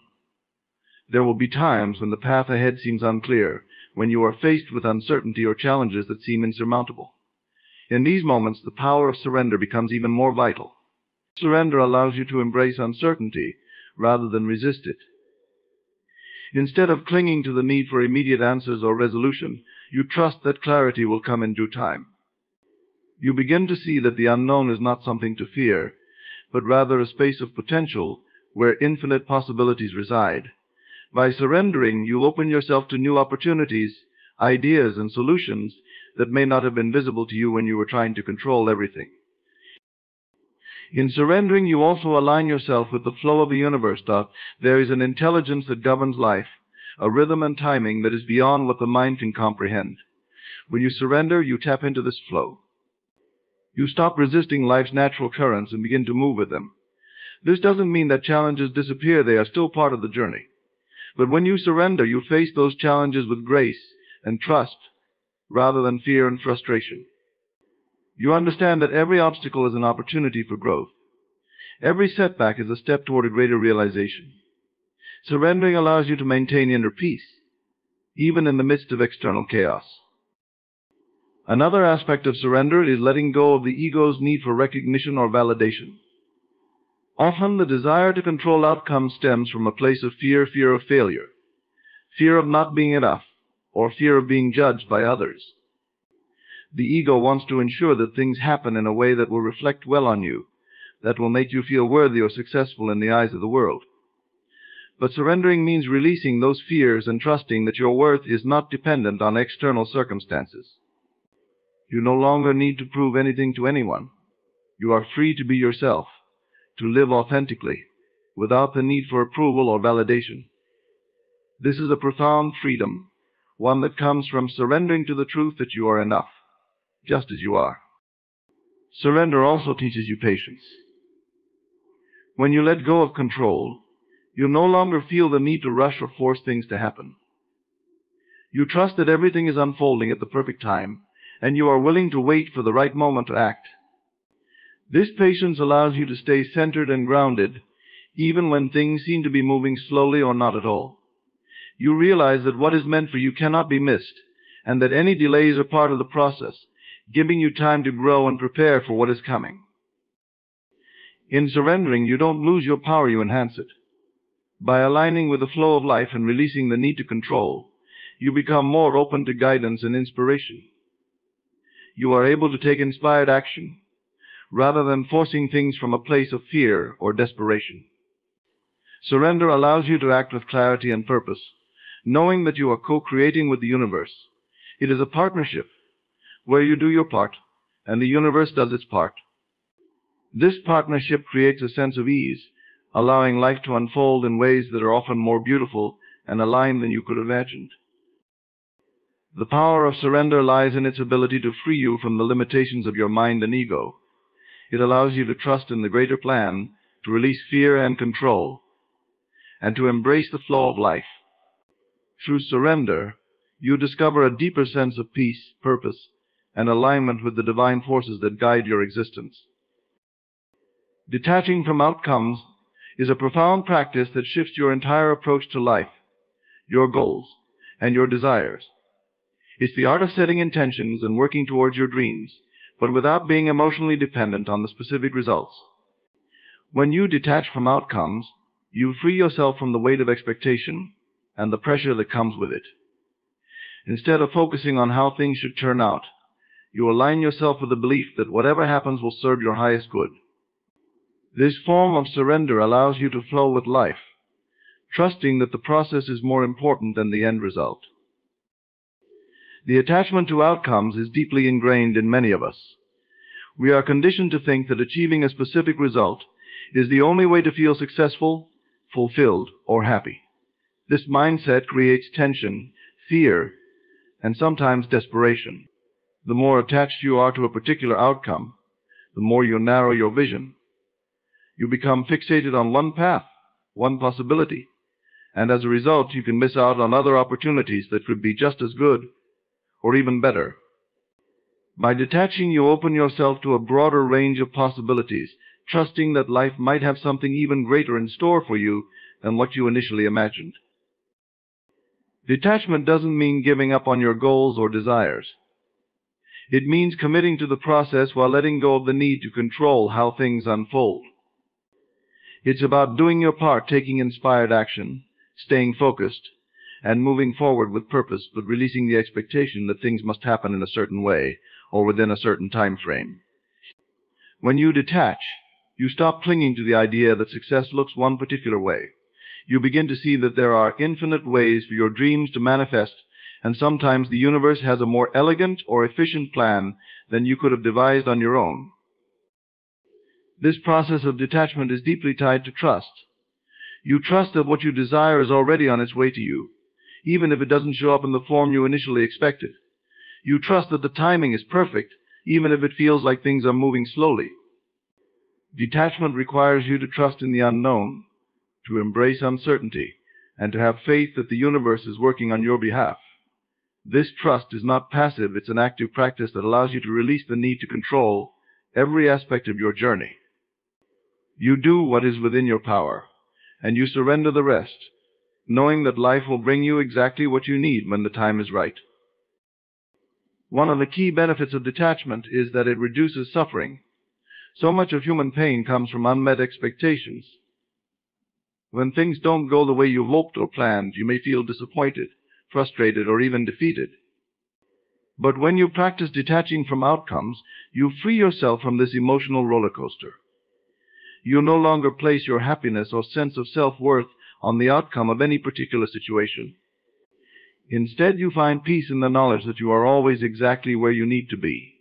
There will be times when the path ahead seems unclear, when you are faced with uncertainty or challenges that seem insurmountable. In these moments, the power of surrender becomes even more vital. Surrender allows you to embrace uncertainty rather than resist it. Instead of clinging to the need for immediate answers or resolution, you trust that clarity will come in due time. You begin to see that the unknown is not something to fear, but rather a space of potential where infinite possibilities reside. By surrendering, you open yourself to new opportunities, ideas, and solutions that may not have been visible to you when you were trying to control everything. In surrendering, you also align yourself with the flow of the universe. There is an intelligence that governs life, a rhythm and timing that is beyond what the mind can comprehend. When you surrender, you tap into this flow. You stop resisting life's natural currents and begin to move with them. This doesn't mean that challenges disappear. They are still part of the journey. But when you surrender, you face those challenges with grace and trust rather than fear and frustration. You understand that every obstacle is an opportunity for growth. Every setback is a step toward a greater realization. Surrendering allows you to maintain inner peace, even in the midst of external chaos. Another aspect of surrender is letting go of the ego's need for recognition or validation. Often, the desire to control outcomes stems from a place of fear of failure, fear of not being enough, or fear of being judged by others. The ego wants to ensure that things happen in a way that will reflect well on you, that will make you feel worthy or successful in the eyes of the world. But surrendering means releasing those fears and trusting that your worth is not dependent on external circumstances. You no longer need to prove anything to anyone. You are free to be yourself, to live authentically, without the need for approval or validation. This is a profound freedom, one that comes from surrendering to the truth that you are enough, just as you are. Surrender also teaches you patience. When you let go of control, you no longer feel the need to rush or force things to happen. You trust that everything is unfolding at the perfect time, and you are willing to wait for the right moment to act. This patience allows you to stay centered and grounded, even when things seem to be moving slowly or not at all. You realize that what is meant for you cannot be missed, and that any delays are part of the process, giving you time to grow and prepare for what is coming. In surrendering, you don't lose your power, you enhance it. By aligning with the flow of life and releasing the need to control, you become more open to guidance and inspiration. You are able to take inspired action, rather than forcing things from a place of fear or desperation. Surrender allows you to act with clarity and purpose, knowing that you are co-creating with the universe. It is a partnership, where you do your part, and the universe does its part. This partnership creates a sense of ease, allowing life to unfold in ways that are often more beautiful and aligned than you could have imagined. The power of surrender lies in its ability to free you from the limitations of your mind and ego. It allows you to trust in the greater plan, to release fear and control, and to embrace the flow of life. Through surrender, you discover a deeper sense of peace, purpose, and alignment with the divine forces that guide your existence. Detaching from outcomes is a profound practice that shifts your entire approach to life, your goals, and your desires. It's the art of setting intentions and working towards your dreams, but without being emotionally dependent on the specific results. When you detach from outcomes, you free yourself from the weight of expectation and the pressure that comes with it. Instead of focusing on how things should turn out, you align yourself with the belief that whatever happens will serve your highest good. This form of surrender allows you to flow with life, trusting that the process is more important than the end result. The attachment to outcomes is deeply ingrained in many of us. We are conditioned to think that achieving a specific result is the only way to feel successful, fulfilled, or happy. This mindset creates tension, fear, and sometimes desperation. The more attached you are to a particular outcome, the more you narrow your vision. You become fixated on one path, one possibility, and as a result, you can miss out on other opportunities that could be just as good or even better. By detaching, you open yourself to a broader range of possibilities, trusting that life might have something even greater in store for you than what you initially imagined. Detachment doesn't mean giving up on your goals or desires. It means committing to the process while letting go of the need to control how things unfold. It's about doing your part, taking inspired action, staying focused, and moving forward with purpose, but releasing the expectation that things must happen in a certain way or within a certain time frame. When you detach, you stop clinging to the idea that success looks one particular way. You begin to see that there are infinite ways for your dreams to manifest, and sometimes the universe has a more elegant or efficient plan than you could have devised on your own. This process of detachment is deeply tied to trust. You trust that what you desire is already on its way to you, even if it doesn't show up in the form you initially expected. You trust that the timing is perfect, even if it feels like things are moving slowly. Detachment requires you to trust in the unknown, to embrace uncertainty, and to have faith that the universe is working on your behalf. This trust is not passive, it's an active practice that allows you to release the need to control every aspect of your journey. You do what is within your power, and you surrender the rest, knowing that life will bring you exactly what you need when the time is right. One of the key benefits of detachment is that it reduces suffering. So much of human pain comes from unmet expectations. When things don't go the way you hoped or planned, you may feel disappointed, frustrated, or even defeated. But when you practice detaching from outcomes, you free yourself from this emotional roller coaster. You no longer place your happiness or sense of self-worth on the outcome of any particular situation. Instead, you find peace in the knowledge that you are always exactly where you need to be,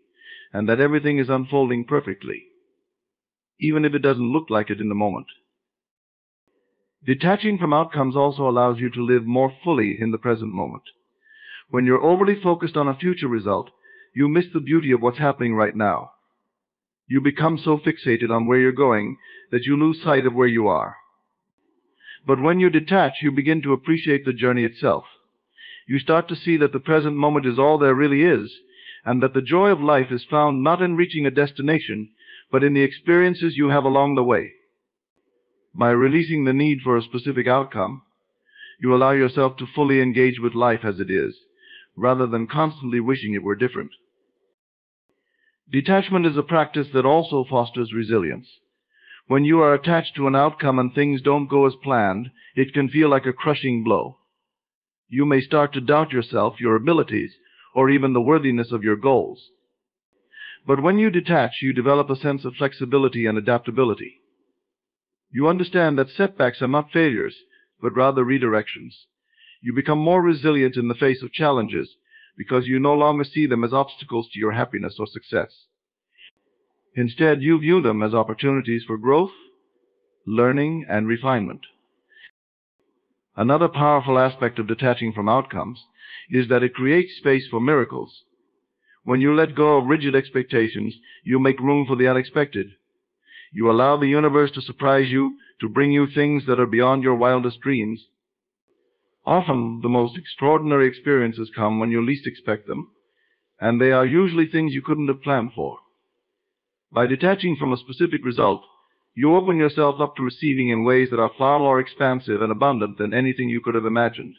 and that everything is unfolding perfectly, even if it doesn't look like it in the moment. Detaching from outcomes also allows you to live more fully in the present moment. When you're overly focused on a future result, you miss the beauty of what's happening right now. You become so fixated on where you're going that you lose sight of where you are. But when you detach, you begin to appreciate the journey itself. You start to see that the present moment is all there really is, and that the joy of life is found not in reaching a destination, but in the experiences you have along the way. By releasing the need for a specific outcome, you allow yourself to fully engage with life as it is, rather than constantly wishing it were different. Detachment is a practice that also fosters resilience. When you are attached to an outcome and things don't go as planned, it can feel like a crushing blow. You may start to doubt yourself, your abilities, or even the worthiness of your goals. But when you detach, you develop a sense of flexibility and adaptability. You understand that setbacks are not failures, but rather redirections. You become more resilient in the face of challenges because you no longer see them as obstacles to your happiness or success. Instead, you view them as opportunities for growth, learning, and refinement. Another powerful aspect of detaching from outcomes is that it creates space for miracles. When you let go of rigid expectations, you make room for the unexpected. You allow the universe to surprise you, to bring you things that are beyond your wildest dreams. Often, the most extraordinary experiences come when you least expect them, and they are usually things you couldn't have planned for. By detaching from a specific result, you open yourself up to receiving in ways that are far more expansive and abundant than anything you could have imagined.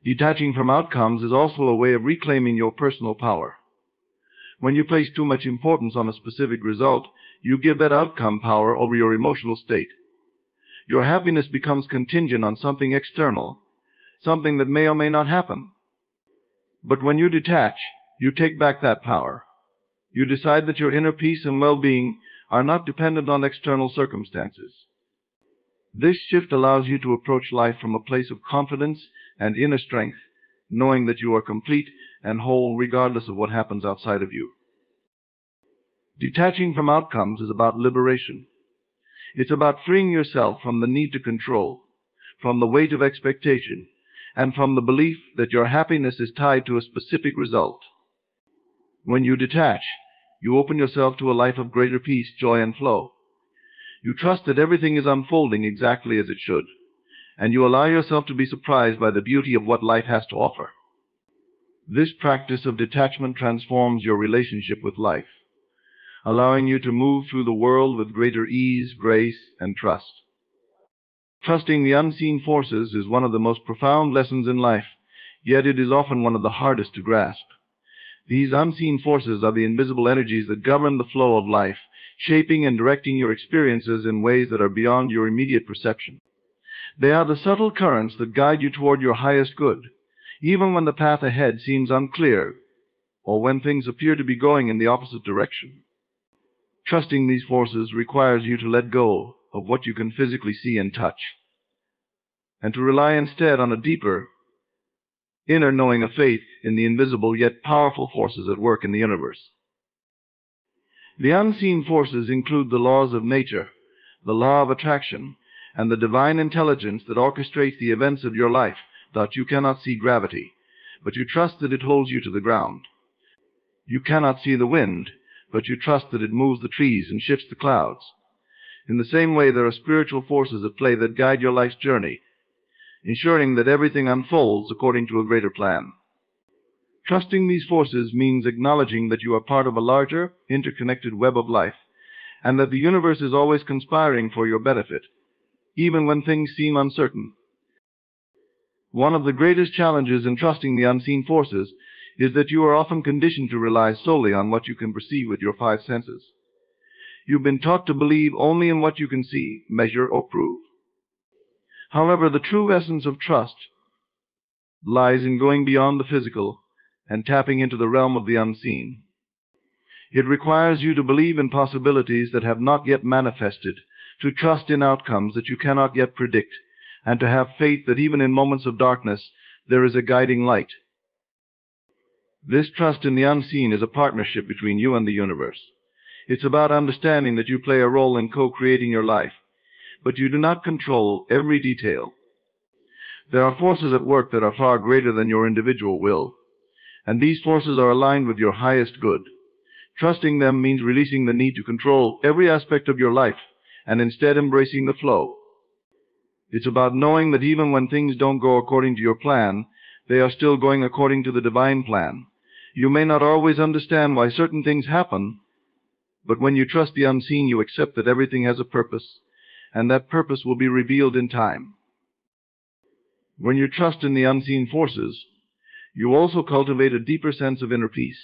Detaching from outcomes is also a way of reclaiming your personal power. When you place too much importance on a specific result, you give that outcome power over your emotional state. Your happiness becomes contingent on something external, something that may or may not happen. But when you detach, you take back that power. You decide that your inner peace and well-being are not dependent on external circumstances. This shift allows you to approach life from a place of confidence and inner strength, knowing that you are complete and whole regardless of what happens outside of you. Detaching from outcomes is about liberation. It's about freeing yourself from the need to control, from the weight of expectation, and from the belief that your happiness is tied to a specific result. When you detach, you open yourself to a life of greater peace, joy, and flow. You trust that everything is unfolding exactly as it should, and you allow yourself to be surprised by the beauty of what life has to offer. This practice of detachment transforms your relationship with life, allowing you to move through the world with greater ease, grace, and trust. Trusting the unseen forces is one of the most profound lessons in life, yet it is often one of the hardest to grasp. These unseen forces are the invisible energies that govern the flow of life, shaping and directing your experiences in ways that are beyond your immediate perception. They are the subtle currents that guide you toward your highest good, even when the path ahead seems unclear or when things appear to be going in the opposite direction. Trusting these forces requires you to let go of what you can physically see and touch, and to rely instead on a deeper, inner knowing of faith in the invisible yet powerful forces at work in the universe. The unseen forces include the laws of nature, the law of attraction, and the divine intelligence that orchestrates the events of your life. Thus you cannot see gravity, but you trust that it holds you to the ground. You cannot see the wind, but you trust that it moves the trees and shifts the clouds. In the same way, there are spiritual forces at play that guide your life's journey, ensuring that everything unfolds according to a greater plan. Trusting these forces means acknowledging that you are part of a larger, interconnected web of life, and that the universe is always conspiring for your benefit, even when things seem uncertain. One of the greatest challenges in trusting the unseen forces is that you are often conditioned to rely solely on what you can perceive with your five senses. You've been taught to believe only in what you can see, measure, or prove. However, the true essence of trust lies in going beyond the physical and tapping into the realm of the unseen. It requires you to believe in possibilities that have not yet manifested, to trust in outcomes that you cannot yet predict, and to have faith that even in moments of darkness there is a guiding light. This trust in the unseen is a partnership between you and the universe. It's about understanding that you play a role in co-creating your life, but you do not control every detail. There are forces at work that are far greater than your individual will, and these forces are aligned with your highest good. Trusting them means releasing the need to control every aspect of your life and instead embracing the flow. It's about knowing that even when things don't go according to your plan, they are still going according to the divine plan. You may not always understand why certain things happen, but when you trust the unseen, you accept that everything has a purpose, and that purpose will be revealed in time. When you trust in the unseen forces, you also cultivate a deeper sense of inner peace.